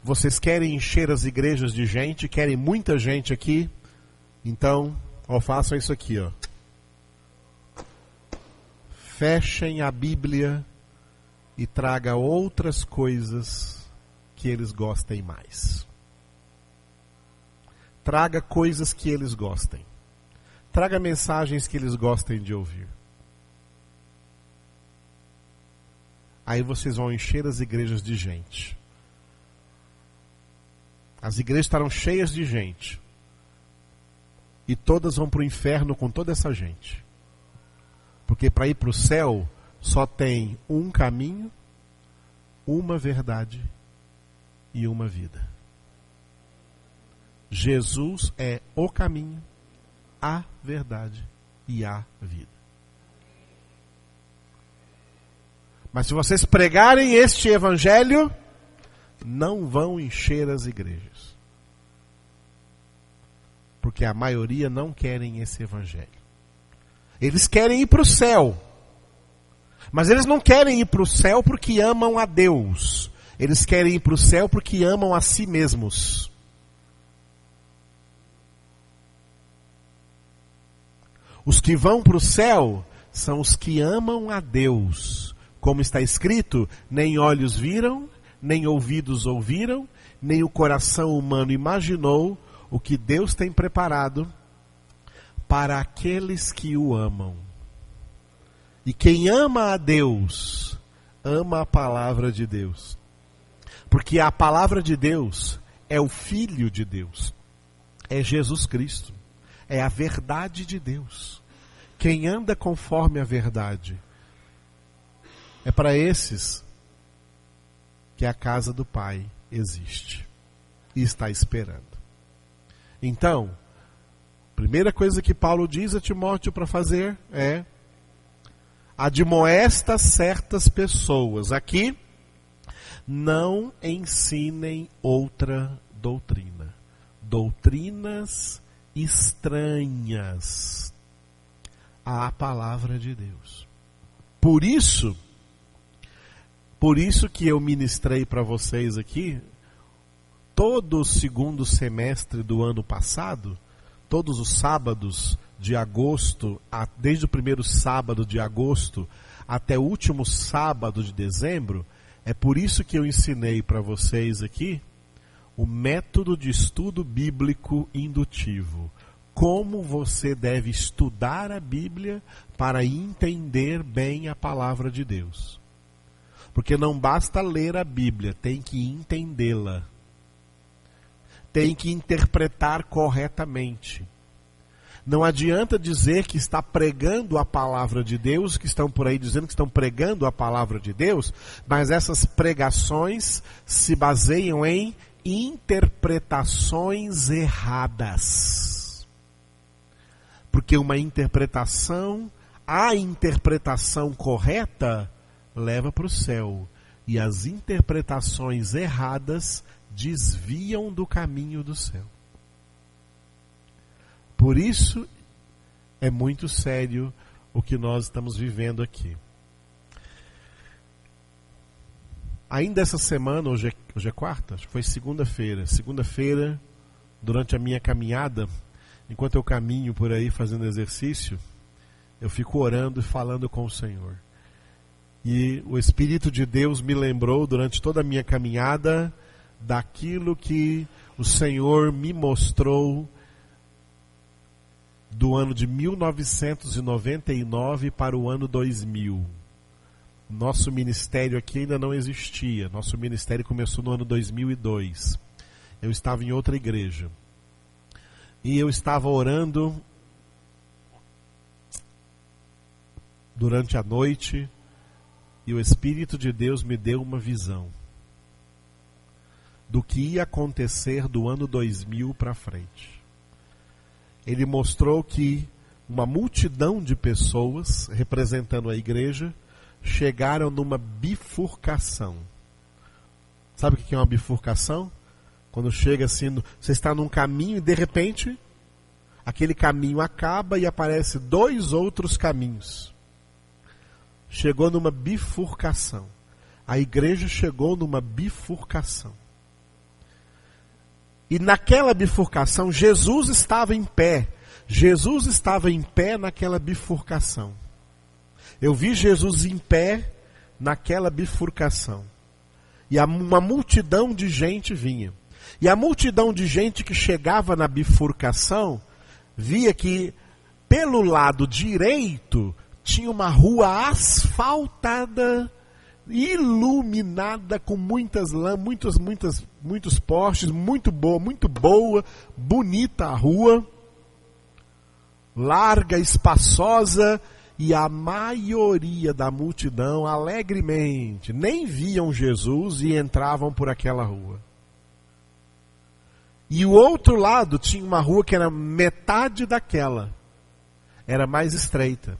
Vocês querem encher as igrejas de gente? Querem muita gente aqui? Então, façam isso aqui, Fechem a Bíblia e traga outras coisas que eles gostem mais. Traga coisas que eles gostem. Traga mensagens que eles gostem de ouvir. Aí vocês vão encher as igrejas de gente. As igrejas estarão cheias de gente. E todas vão para o inferno com toda essa gente. Porque para ir para o céu só tem um caminho, uma verdade e uma vida. Jesus é o caminho, a verdade e a vida. Mas se vocês pregarem este evangelho, não vão encher as igrejas. Porque a maioria não querem esse evangelho. Eles querem ir para o céu. Mas eles não querem ir para o céu porque amam a Deus. Eles querem ir para o céu porque amam a si mesmos. Os que vão para o céu são os que amam a Deus. Como está escrito, nem olhos viram, nem ouvidos ouviram, nem o coração humano imaginou o que Deus tem preparado para aqueles que o amam. E quem ama a Deus, ama a palavra de Deus. Porque a palavra de Deus é o Filho de Deus. É Jesus Cristo. É a verdade de Deus. Quem anda conforme a verdade. É para esses que a casa do Pai existe. E está esperando. Então, primeira coisa que Paulo diz a Timóteo para fazer é: admoesta certas pessoas. Aqui, não ensinem outra doutrina. Doutrinas estranhas à palavra de Deus. Por isso que eu ministrei para vocês aqui, todo o segundo semestre do ano passado, todos os sábados de agosto, desde o primeiro sábado de agosto até o último sábado de dezembro, é por isso que eu ensinei para vocês aqui o método de estudo bíblico indutivo. Como você deve estudar a Bíblia para entender bem a palavra de Deus. Porque não basta ler a Bíblia, tem que entendê-la. Tem que interpretar corretamente. Não adianta dizer que está pregando a palavra de Deus, que estão por aí dizendo que estão pregando a palavra de Deus, mas essas pregações se baseiam em interpretações erradas. Porque uma interpretação, a interpretação correta, leva para o céu. E as interpretações erradas desviam do caminho do céu. Por isso, é muito sério o que nós estamos vivendo aqui. Ainda essa semana, hoje é quarta, acho que foi segunda-feira. Segunda-feira, durante a minha caminhada, enquanto eu caminho por aí fazendo exercício, eu fico orando e falando com o Senhor. E o Espírito de Deus me lembrou durante toda a minha caminhada daquilo que o Senhor me mostrou do ano de 1999 para o ano 2000. Nosso ministério aqui ainda não existia. Nosso ministério começou no ano 2002. Eu estava em outra igreja. E eu estava orando durante a noite e o Espírito de Deus me deu uma visão do que ia acontecer do ano 2000 para frente. Ele mostrou que uma multidão de pessoas representando a igreja chegaram numa bifurcação. Sabe o que é uma bifurcação? Quando chega assim, você está num caminho e de repente aquele caminho acaba e aparece dois outros caminhos. Chegou numa bifurcação. A igreja chegou numa bifurcação. E naquela bifurcação, Jesus estava em pé. Jesus estava em pé naquela bifurcação. Eu vi Jesus em pé naquela bifurcação. E uma multidão de gente vinha. E a multidão de gente que chegava na bifurcação, via que pelo lado direito tinha uma rua asfaltada, iluminada com muitas lâmpadas, muitos postes, muito boa, bonita a rua, larga, espaçosa, e a maioria da multidão alegremente nem viam Jesus e entravam por aquela rua. E o outro lado tinha uma rua que era metade daquela, era mais estreita,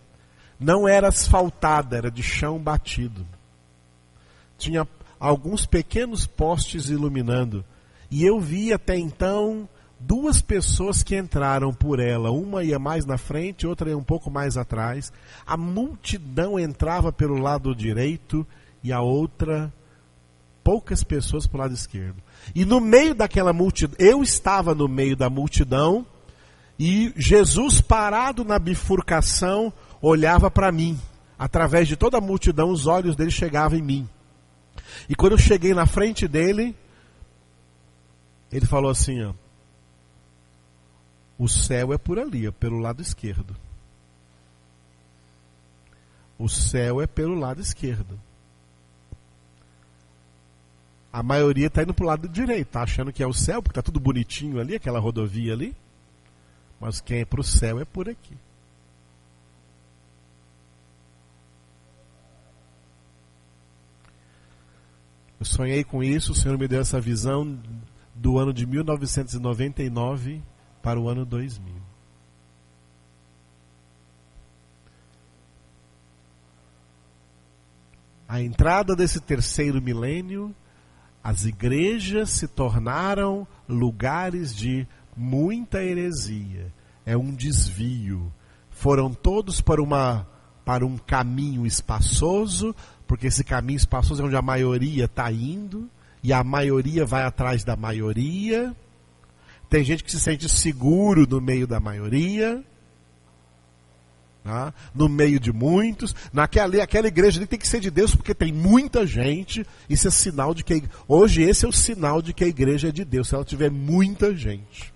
não era asfaltada, era de chão batido. Tinha alguns pequenos postes iluminando. E eu vi até então duas pessoas que entraram por ela. Uma ia mais na frente, outra ia um pouco mais atrás. A multidão entrava pelo lado direito e a outra, poucas pessoas pelo lado esquerdo. E no meio daquela multidão, eu estava no meio da multidão e Jesus, parado na bifurcação, olhava para mim. Através de toda a multidão, os olhos dele chegavam em mim. E quando eu cheguei na frente dele, ele falou assim, ó, o céu é por ali, ó, pelo lado esquerdo. O céu é pelo lado esquerdo. A maioria está indo para o lado direito, tá achando que é o céu, porque está tudo bonitinho ali, aquela rodovia ali. Mas quem é para o céu é por aqui. Eu sonhei com isso, o Senhor me deu essa visão do ano de 1999 para o ano 2000. A entrada desse terceiro milênio, as igrejas se tornaram lugares de muita heresia. É um desvio. Foram todos para um caminho espaçoso, porque esse caminho espaçoso é onde a maioria está indo, e a maioria vai atrás da maioria. Tem gente que se sente seguro no meio da maioria, tá? No meio de muitos. Aquela igreja ali tem que ser de Deus, porque tem muita gente. Isso é sinal de que hoje esse é o sinal de que a igreja é de Deus, se ela tiver muita gente.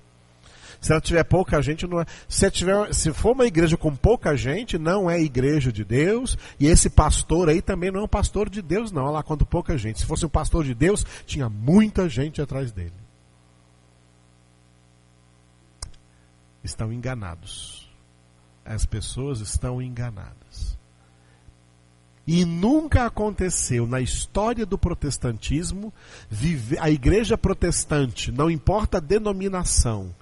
Se ela tiver pouca gente, não é. Se for uma igreja com pouca gente, não é igreja de Deus. E esse pastor aí também não é um pastor de Deus, não. Olha lá quanto pouca gente. Se fosse um pastor de Deus, tinha muita gente atrás dele. Estão enganados. As pessoas estão enganadas. E nunca aconteceu na história do protestantismo, a igreja protestante, não importa a denominação,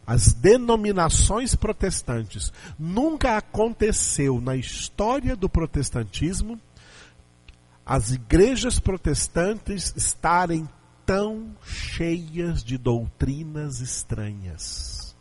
as denominações protestantes, nunca aconteceu na história do protestantismo as igrejas protestantes estarem tão cheias de doutrinas estranhas.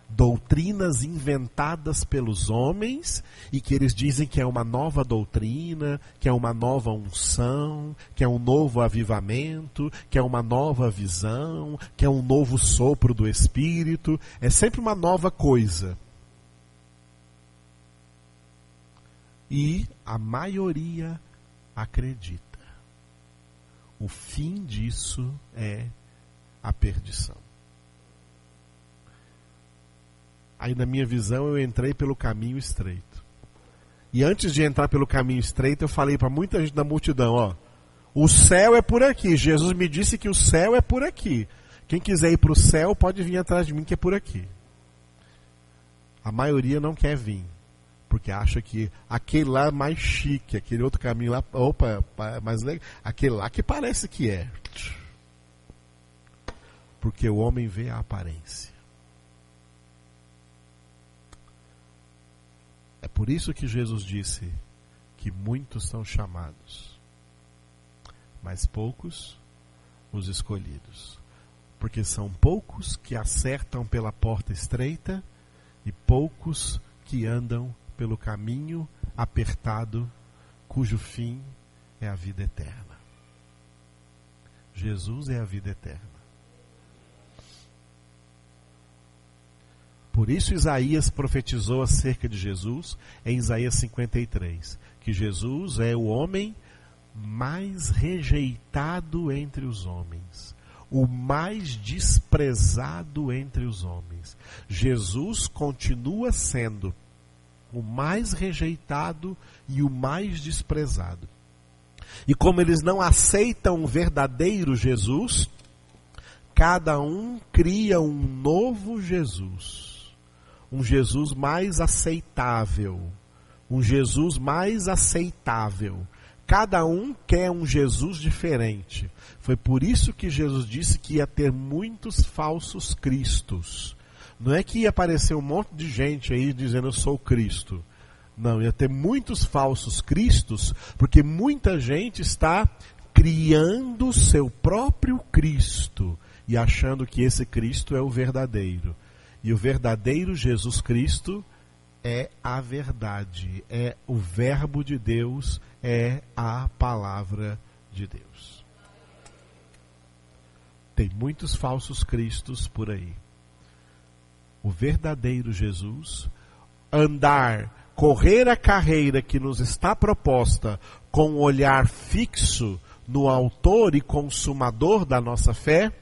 Doutrinas inventadas pelos homens e que eles dizem que é uma nova doutrina, que é uma nova unção, que é um novo avivamento, que é uma nova visão, que é um novo sopro do Espírito. É sempre uma nova coisa. E a maioria acredita. O fim disso é a perdição. Aí na minha visão eu entrei pelo caminho estreito. E antes de entrar pelo caminho estreito eu falei para muita gente da multidão, ó, o céu é por aqui. Jesus me disse que o céu é por aqui. Quem quiser ir para o céu pode vir atrás de mim que é por aqui. A maioria não quer vir. Porque acha que aquele lá é mais chique, aquele outro caminho lá, opa, mais legal. Aquele lá que parece que é. Porque o homem vê a aparência. É por isso que Jesus disse que muitos são chamados, mas poucos os escolhidos. Porque são poucos que acertam pela porta estreita e poucos que andam pelo caminho apertado, cujo fim é a vida eterna. Jesus é a vida eterna. Por isso Isaías profetizou acerca de Jesus em Isaías 53, que Jesus é o homem mais rejeitado entre os homens, o mais desprezado entre os homens. Jesus continua sendo o mais rejeitado e o mais desprezado. E como eles não aceitam o verdadeiro Jesus, cada um cria um novo Jesus. Um Jesus mais aceitável. Um Jesus mais aceitável. Cada um quer um Jesus diferente. Foi por isso que Jesus disse que ia ter muitos falsos cristos. Não é que ia aparecer um monte de gente aí dizendo eu sou Cristo. Não, ia ter muitos falsos cristos, porque muita gente está criando seu próprio Cristo e achando que esse Cristo é o verdadeiro. E o verdadeiro Jesus Cristo é a verdade, é o Verbo de Deus, é a Palavra de Deus. Tem muitos falsos cristos por aí. O verdadeiro Jesus, correr a carreira que nos está proposta com um olhar fixo no autor e consumador da nossa fé,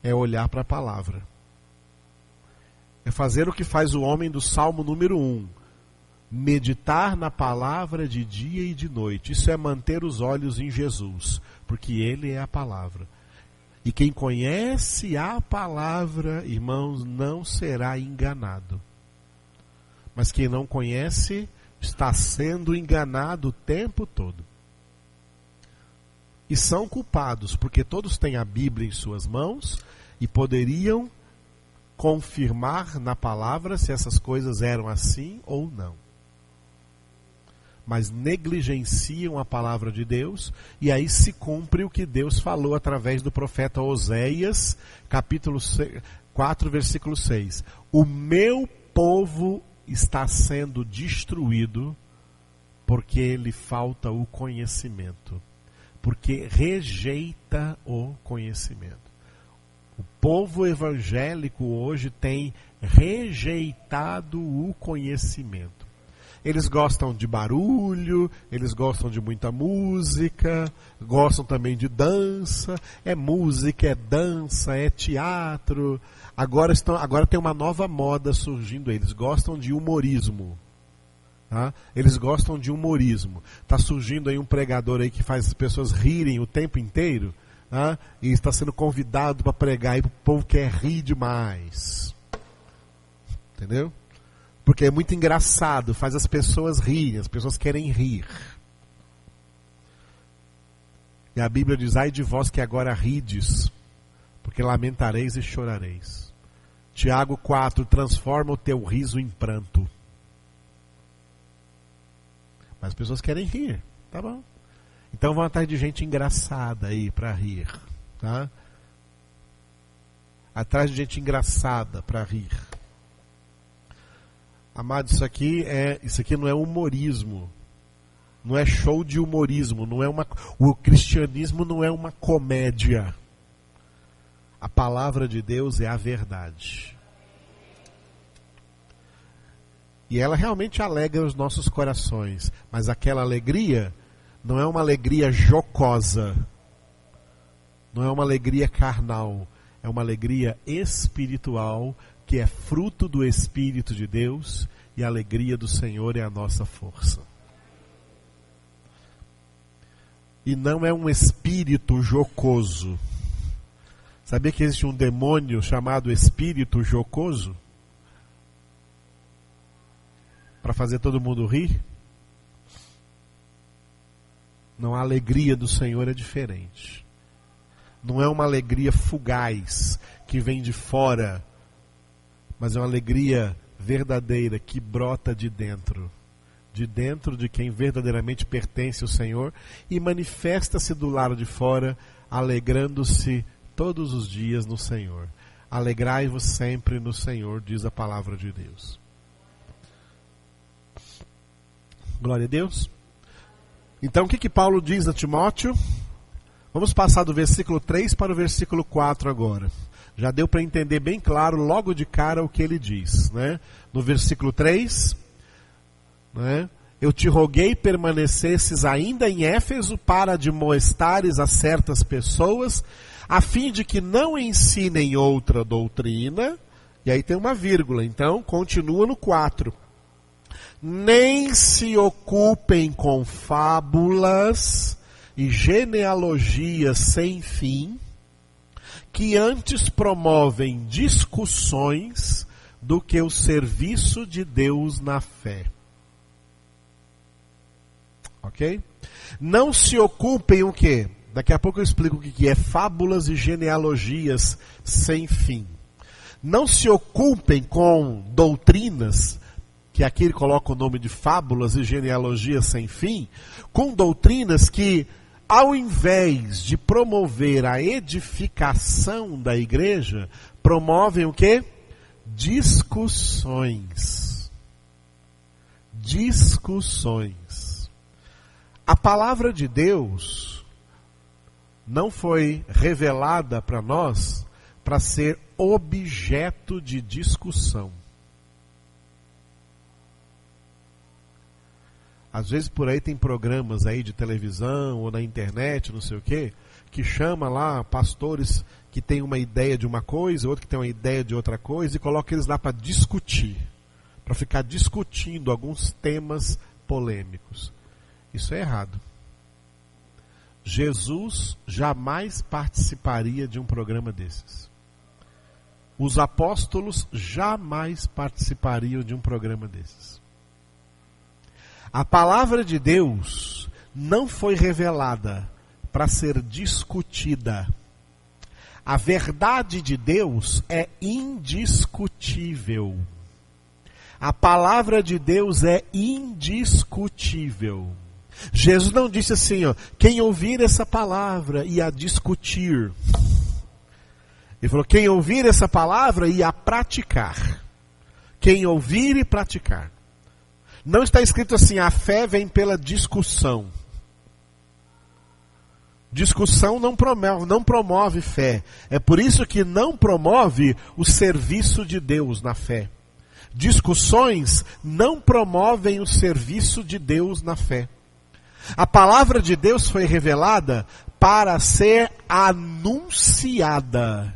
é olhar para a palavra. É fazer o que faz o homem do Salmo número 1. Meditar na palavra de dia e de noite. Isso é manter os olhos em Jesus, porque Ele é a palavra. E quem conhece a palavra, irmãos, não será enganado. Mas quem não conhece, está sendo enganado o tempo todo. E são culpados, porque todos têm a Bíblia em suas mãos e poderiam confirmar na palavra se essas coisas eram assim ou não. Mas negligenciam a palavra de Deus, e aí se cumpre o que Deus falou através do profeta Oséias, capítulo 4, versículo 6. O meu povo está sendo destruído porque lhe falta o conhecimento, porque rejeita o conhecimento. O povo evangélico hoje tem rejeitado o conhecimento. Eles gostam de barulho, eles gostam de muita música, gostam também de dança. É música, é dança, é teatro. Agora tem uma nova moda surgindo. Eles gostam de humorismo. Tá? Eles gostam de humorismo. Está surgindo aí um pregador aí que faz as pessoas rirem o tempo inteiro. E está sendo convidado para pregar e o povo quer rir demais. Entendeu? Porque é muito engraçado, faz as pessoas rirem, as pessoas querem rir. E a Bíblia diz, ai de vós que agora rides, porque lamentareis e chorareis. Tiago 4, transforma o teu riso em pranto. Mas as pessoas querem rir, tá bom. Então vão atrás de gente engraçada aí para rir, tá? Atrás de gente engraçada para rir. Amado, isso aqui não é humorismo. Não é show de humorismo, o cristianismo não é uma comédia. A palavra de Deus é a verdade. E ela realmente alegra os nossos corações, mas aquela alegria não é uma alegria jocosa, não é uma alegria carnal, é uma alegria espiritual, que é fruto do Espírito de Deus, e a alegria do Senhor é a nossa força. E não é um espírito jocoso. Sabia que existe um demônio chamado espírito jocoso? Para fazer todo mundo rir? Não, a alegria do Senhor é diferente. Não é uma alegria fugaz, que vem de fora, mas é uma alegria verdadeira, que brota de dentro de quem verdadeiramente pertence ao Senhor, e manifesta-se do lado de fora, alegrando-se todos os dias no Senhor. Alegrai-vos sempre no Senhor, diz a palavra de Deus. Glória a Deus. Então o que Paulo diz a Timóteo? Vamos passar do versículo 3 para o versículo 4 agora. Já deu para entender bem claro logo de cara o que ele diz, né? No versículo 3, né? Eu te roguei permanecesses ainda em Éfeso para admoestares a certas pessoas, a fim de que não ensinem outra doutrina. E aí tem uma vírgula, então continua no 4. Nem se ocupem com fábulas e genealogias sem fim, que antes promovem discussões do que o serviço de Deus na fé. Ok? Não se ocupem o quê? Daqui a pouco eu explico o que é fábulas e genealogias sem fim. Não se ocupem com doutrinas, que aqui ele coloca o nome de fábulas e genealogias sem fim, com doutrinas que, ao invés de promover a edificação da igreja, promovem o quê? Discussões. Discussões. A palavra de Deus não foi revelada para nós para ser objeto de discussão. Às vezes por aí tem programas aí de televisão ou na internet, não sei o quê, que chama lá pastores que têm uma ideia de uma coisa, outro que tem uma ideia de outra coisa, e coloca eles lá para discutir, para ficar discutindo alguns temas polêmicos. Isso é errado. Jesus jamais participaria de um programa desses. Os apóstolos jamais participariam de um programa desses. A palavra de Deus não foi revelada para ser discutida. A verdade de Deus é indiscutível. A palavra de Deus é indiscutível. Jesus não disse assim, ó, quem ouvir essa palavra e a discutir. Ele falou, quem ouvir essa palavra e a praticar. Quem ouvir e praticar. Não está escrito assim, a fé vem pela discussão. Discussão não promove fé. É por isso que não promove o serviço de Deus na fé. Discussões não promovem o serviço de Deus na fé. A palavra de Deus foi revelada para ser anunciada,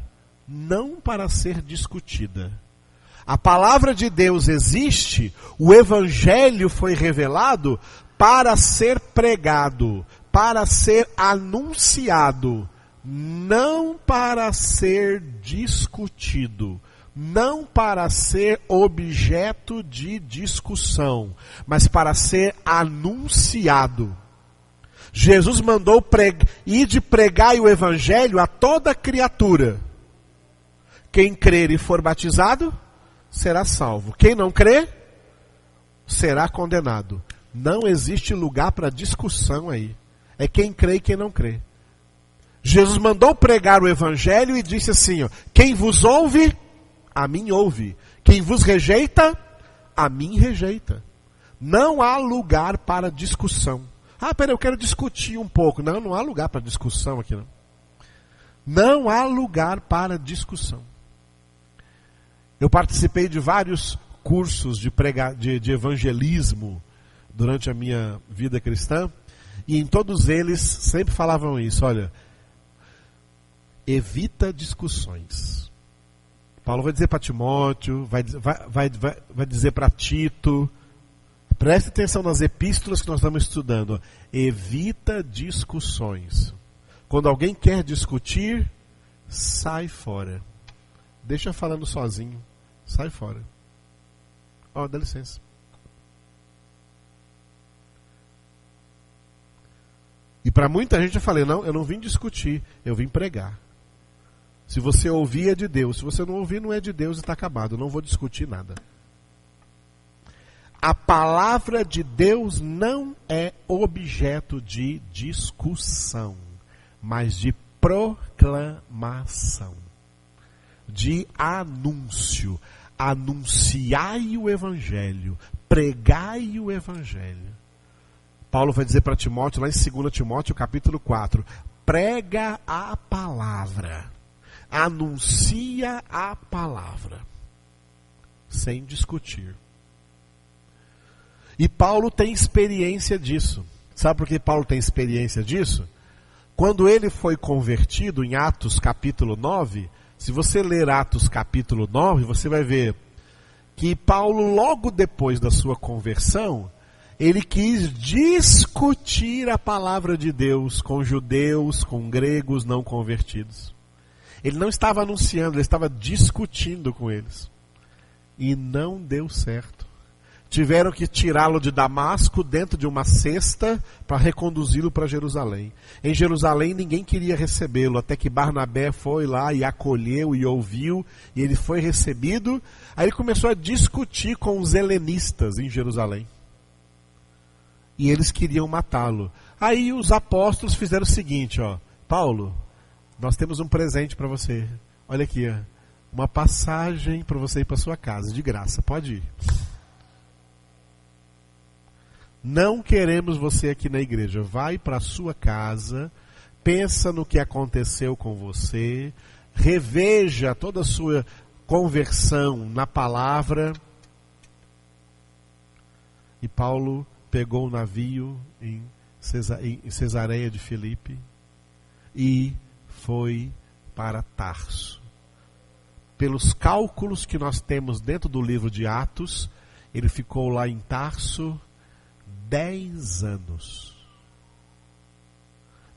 não para ser discutida. A palavra de Deus existe, o evangelho foi revelado para ser pregado, para ser anunciado, não para ser discutido, não para ser objeto de discussão, mas para ser anunciado. Jesus mandou ir de pregar o evangelho a toda criatura. Quem crer e for batizado, será salvo. Quem não crer, será condenado. Não existe lugar para discussão aí. É quem crê e quem não crê. Jesus mandou pregar o evangelho e disse assim, ó, quem vos ouve, a mim ouve. Quem vos rejeita, a mim rejeita. Não há lugar para discussão. Ah, peraí, eu quero discutir um pouco. Não, não há lugar para discussão aqui, não. Não há lugar para discussão. Eu participei de vários cursos de evangelismo durante a minha vida cristã, e em todos eles sempre falavam isso, olha, evita discussões. Paulo vai dizer para Timóteo, vai dizer para Tito, preste atenção nas epístolas que nós estamos estudando, evita discussões. Quando alguém quer discutir, sai fora. Deixa falando sozinho, sai fora. Ó, dá licença. E para muita gente eu falei, não, eu não vim discutir, eu vim pregar. Se você ouvir é de Deus, se você não ouvir não é de Deus e está acabado, eu não vou discutir nada. A palavra de Deus não é objeto de discussão, mas de proclamação, de anúncio. Anunciai o evangelho, pregai o evangelho. Paulo vai dizer para Timóteo, lá em 2 Timóteo, capítulo 4, prega a palavra, anuncia a palavra, sem discutir. E Paulo tem experiência disso. Sabe por que Paulo tem experiência disso? Quando ele foi convertido, em Atos capítulo 9, se você ler Atos capítulo 9, você vai ver que Paulo, logo depois da sua conversão, ele quis discutir a palavra de Deus com judeus, com gregos não convertidos. Ele não estava anunciando, ele estava discutindo com eles. E não deu certo. Tiveram que tirá-lo de Damasco dentro de uma cesta para reconduzi-lo para Jerusalém. Em Jerusalém ninguém queria recebê-lo, até que Barnabé foi lá e acolheu e ouviu, e ele foi recebido. Aí ele começou a discutir com os helenistas em Jerusalém. E eles queriam matá-lo. Aí os apóstolos fizeram o seguinte, ó, Paulo, nós temos um presente para você. Olha aqui, ó, uma passagem para você ir para sua casa, de graça, pode ir. Não queremos você aqui na igreja. Vai para a sua casa, pensa no que aconteceu com você, reveja toda a sua conversão na palavra. E Paulo pegou o navio em Cesareia de Filipe e foi para Tarso. Pelos cálculos que nós temos dentro do livro de Atos, ele ficou lá em Tarso 10 anos.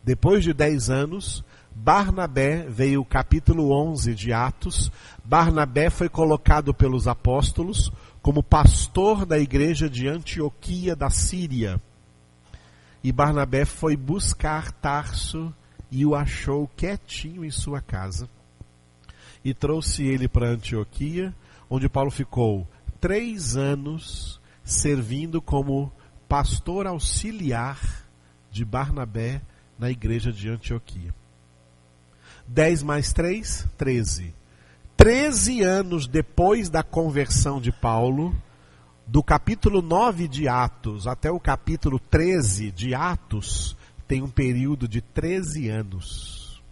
Depois de 10 anos, Barnabé, veio o capítulo 11 de Atos, Barnabé foi colocado pelos apóstolos como pastor da igreja de Antioquia da Síria. E Barnabé foi buscar Tarso e o achou quietinho em sua casa. E trouxe ele para Antioquia, onde Paulo ficou 3 anos servindo como pastor auxiliar de Barnabé na igreja de Antioquia. 10 mais 3, 13. 13 anos depois da conversão de Paulo, do capítulo 9 de Atos até o capítulo 13 de Atos, tem um período de 13 anos.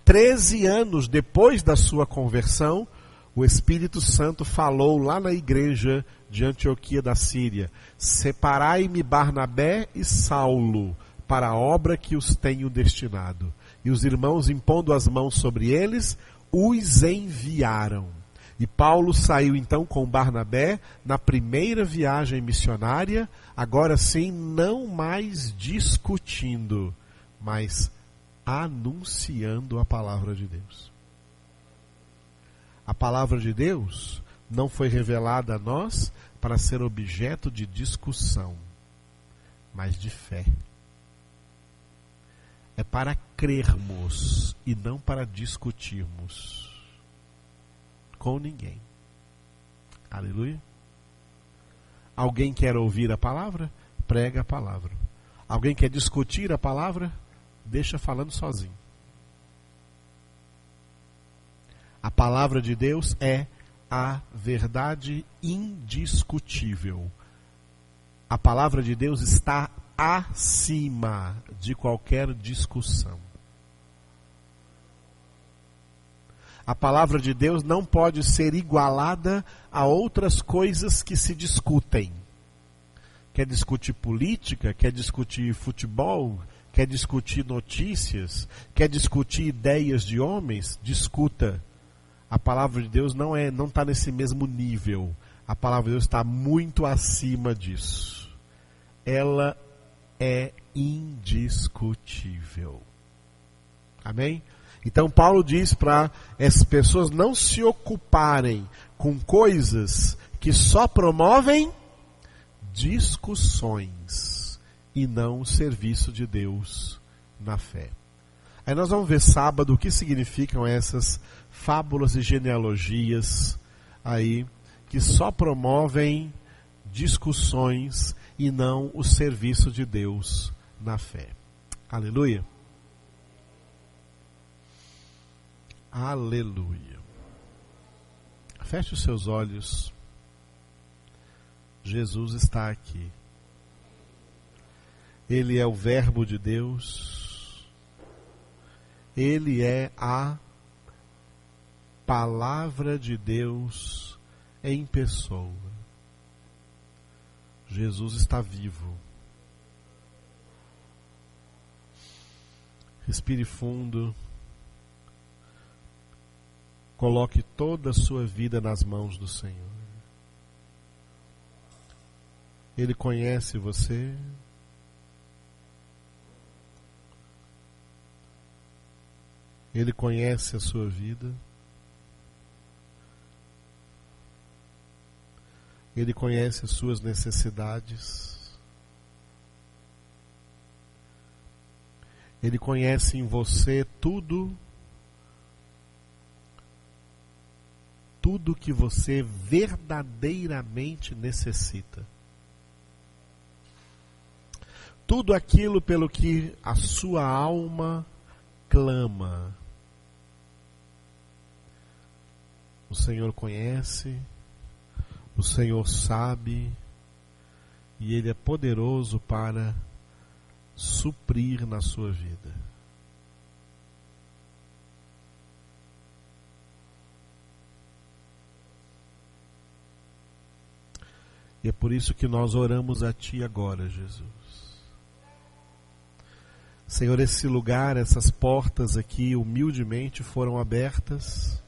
13 anos depois da sua conversão, o Espírito Santo falou lá na igreja de Antioquia da Síria: separai-me Barnabé e Saulo para a obra que os tenho destinado. E os irmãos, impondo as mãos sobre eles, os enviaram. E Paulo saiu então com Barnabé na primeira viagem missionária, agora sim não mais discutindo, mas anunciando a palavra de Deus. A palavra de Deus não foi revelada a nós para ser objeto de discussão, mas de fé. É para crermos e não para discutirmos com ninguém. Aleluia. Alguém quer ouvir a palavra? Prega a palavra. Alguém quer discutir a palavra? Deixa falando sozinho. A palavra de Deus é a verdade indiscutível. A palavra de Deus está acima de qualquer discussão. A palavra de Deus não pode ser igualada a outras coisas que se discutem. Quer discutir política, quer discutir futebol, quer discutir notícias, quer discutir ideias de homens, discuta. A palavra de Deus não está nesse mesmo nível. A palavra de Deus está muito acima disso. Ela é indiscutível. Amém? Então Paulo diz para essas pessoas não se ocuparem com coisas que só promovem discussões e não o serviço de Deus na fé. Aí nós vamos ver sábado o que significam essas fábulas e genealogias aí que só promovem discussões e não o serviço de Deus na fé. Aleluia. Aleluia. Feche os seus olhos. Jesus está aqui. Ele é o Verbo de Deus. Ele é a Palavra de Deus em pessoa. Jesus está vivo. Respire fundo. Coloque toda a sua vida nas mãos do Senhor. Ele conhece você. Ele conhece a sua vida. Ele conhece as suas necessidades. Ele conhece em você tudo que você verdadeiramente necessita. Tudo aquilo pelo que a sua alma clama. O Senhor conhece, o Senhor sabe, e Ele é poderoso para suprir na sua vida. E é por isso que nós oramos a Ti agora, Jesus. Senhor, esse lugar, essas portas aqui, humildemente foram abertas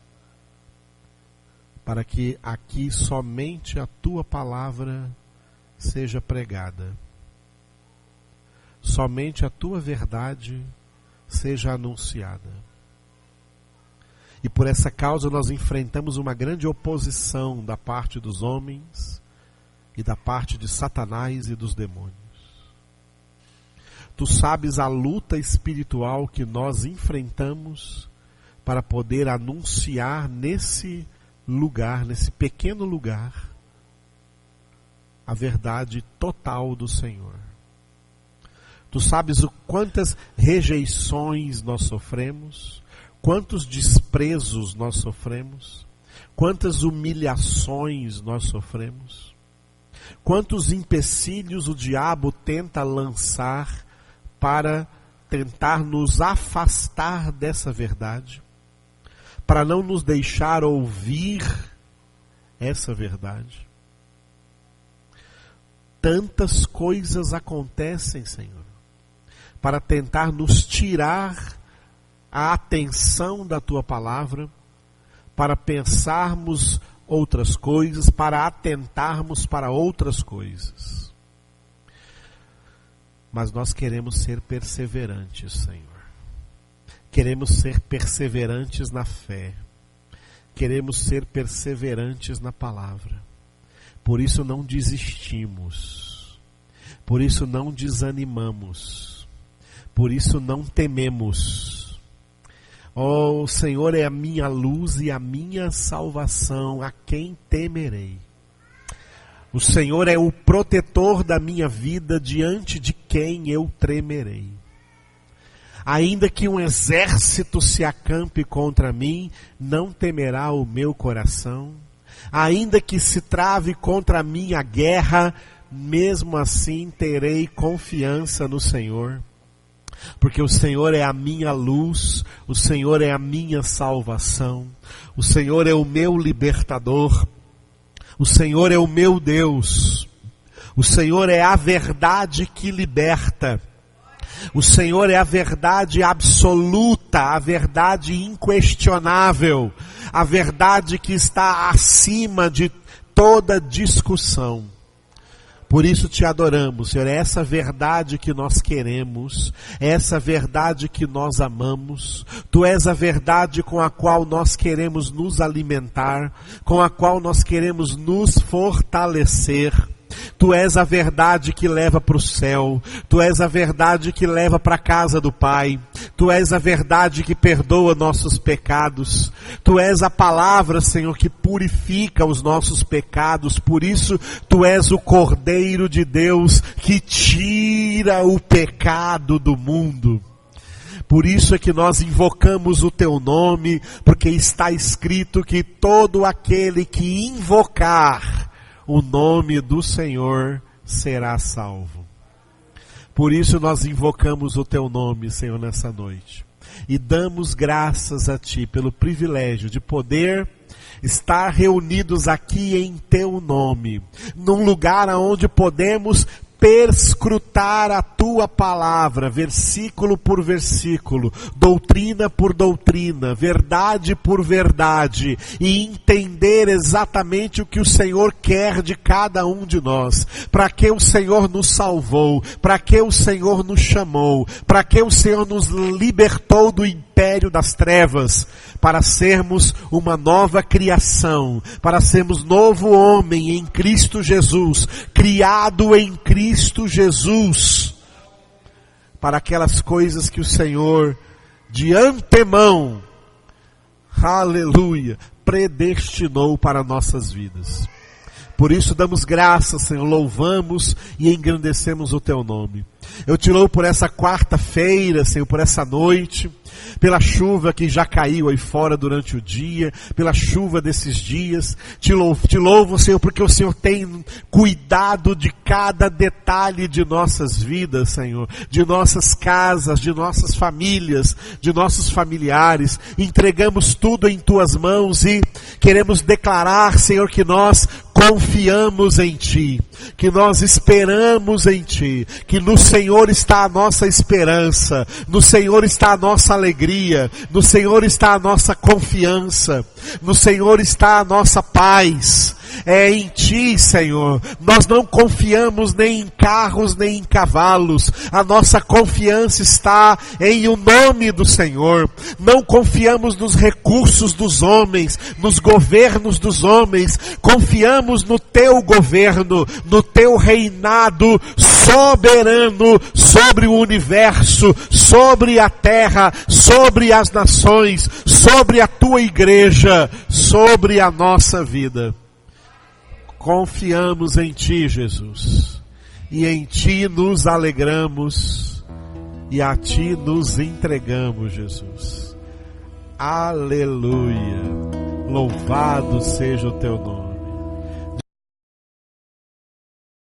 para que aqui somente a Tua palavra seja pregada. Somente a Tua verdade seja anunciada. E por essa causa nós enfrentamos uma grande oposição da parte dos homens e da parte de Satanás e dos demônios. Tu sabes a luta espiritual que nós enfrentamos para poder anunciar nesse lugar, nesse pequeno lugar, a verdade total do Senhor. Tu sabes quantas rejeições nós sofremos, quantos desprezos nós sofremos, quantas humilhações nós sofremos. Quantos empecilhos o diabo tenta lançar para tentar nos afastar dessa verdade, para não nos deixar ouvir essa verdade. Tantas coisas acontecem, Senhor, para tentar nos tirar a atenção da Tua palavra, para pensarmos outras coisas, para atentarmos para outras coisas. Mas nós queremos ser perseverantes, Senhor. Queremos ser perseverantes na fé. queremos ser perseverantes na palavra. Por isso não desistimos. Por isso não desanimamos. Por isso não tememos. Oh, o Senhor é a minha luz e a minha salvação, a quem temerei? O Senhor é o protetor da minha vida, diante de quem eu tremerei? Ainda que um exército se acampe contra mim, não temerá o meu coração. Ainda que se trave contra mim a guerra, mesmo assim terei confiança no Senhor. Porque o Senhor é a minha luz, o Senhor é a minha salvação, o Senhor é o meu libertador, o Senhor é o meu Deus, o Senhor é a verdade que liberta. O Senhor é a verdade absoluta, a verdade inquestionável, a verdade que está acima de toda discussão. Por isso te adoramos, Senhor. É essa verdade que nós queremos, é essa verdade que nós amamos. Tu és a verdade com a qual nós queremos nos alimentar, com a qual nós queremos nos fortalecer. Tu és a verdade que leva para o céu. Tu és a verdade que leva para a casa do Pai. Tu és a verdade que perdoa nossos pecados. Tu és a palavra, Senhor, que purifica os nossos pecados. Por isso, Tu és o Cordeiro de Deus que tira o pecado do mundo. Por isso é que nós invocamos o Teu nome, porque está escrito que todo aquele que invocar o nome do Senhor será salvo. Por isso nós invocamos o Teu nome, Senhor, nessa noite. E damos graças a Ti pelo privilégio de poder estar reunidos aqui em Teu nome, num lugar onde podemos perscrutar a Tua palavra, versículo por versículo, doutrina por doutrina, verdade por verdade, e entender exatamente o que o Senhor quer de cada um de nós, para que o Senhor nos salvou, para que o Senhor nos chamou, para que o Senhor nos libertou do império das trevas, para sermos uma nova criação, para sermos novo homem em Cristo Jesus, criado em Cristo Jesus, para aquelas coisas que o Senhor de antemão, aleluia, predestinou para nossas vidas. Por isso damos graças, Senhor, louvamos e engrandecemos o Teu nome. Eu te louvo por essa quarta-feira, Senhor, por essa noite, pela chuva que já caiu aí fora durante o dia, pela chuva desses dias. Te louvo, Senhor, porque o Senhor tem cuidado de cada detalhe de nossas vidas, Senhor, de nossas casas, de nossas famílias, de nossos familiares. Entregamos tudo em Tuas mãos e queremos declarar, Senhor, que nós confiamos em Ti, que nós esperamos em Ti, que no Senhor está a nossa esperança, no Senhor está a nossa alegria, no Senhor está a nossa confiança, no Senhor está a nossa paz. É em Ti, Senhor. Nós não confiamos nem em carros, nem em cavalos. A nossa confiança está em o nome do Senhor. Não confiamos nos recursos dos homens, nos governos dos homens. Confiamos no Teu governo, no Teu reinado soberano sobre o universo, sobre a terra, sobre as nações, sobre a Tua igreja, sobre a nossa vida. Confiamos em Ti, Jesus, e em Ti nos alegramos, e a Ti nos entregamos, Jesus. Aleluia! Louvado seja o Teu nome.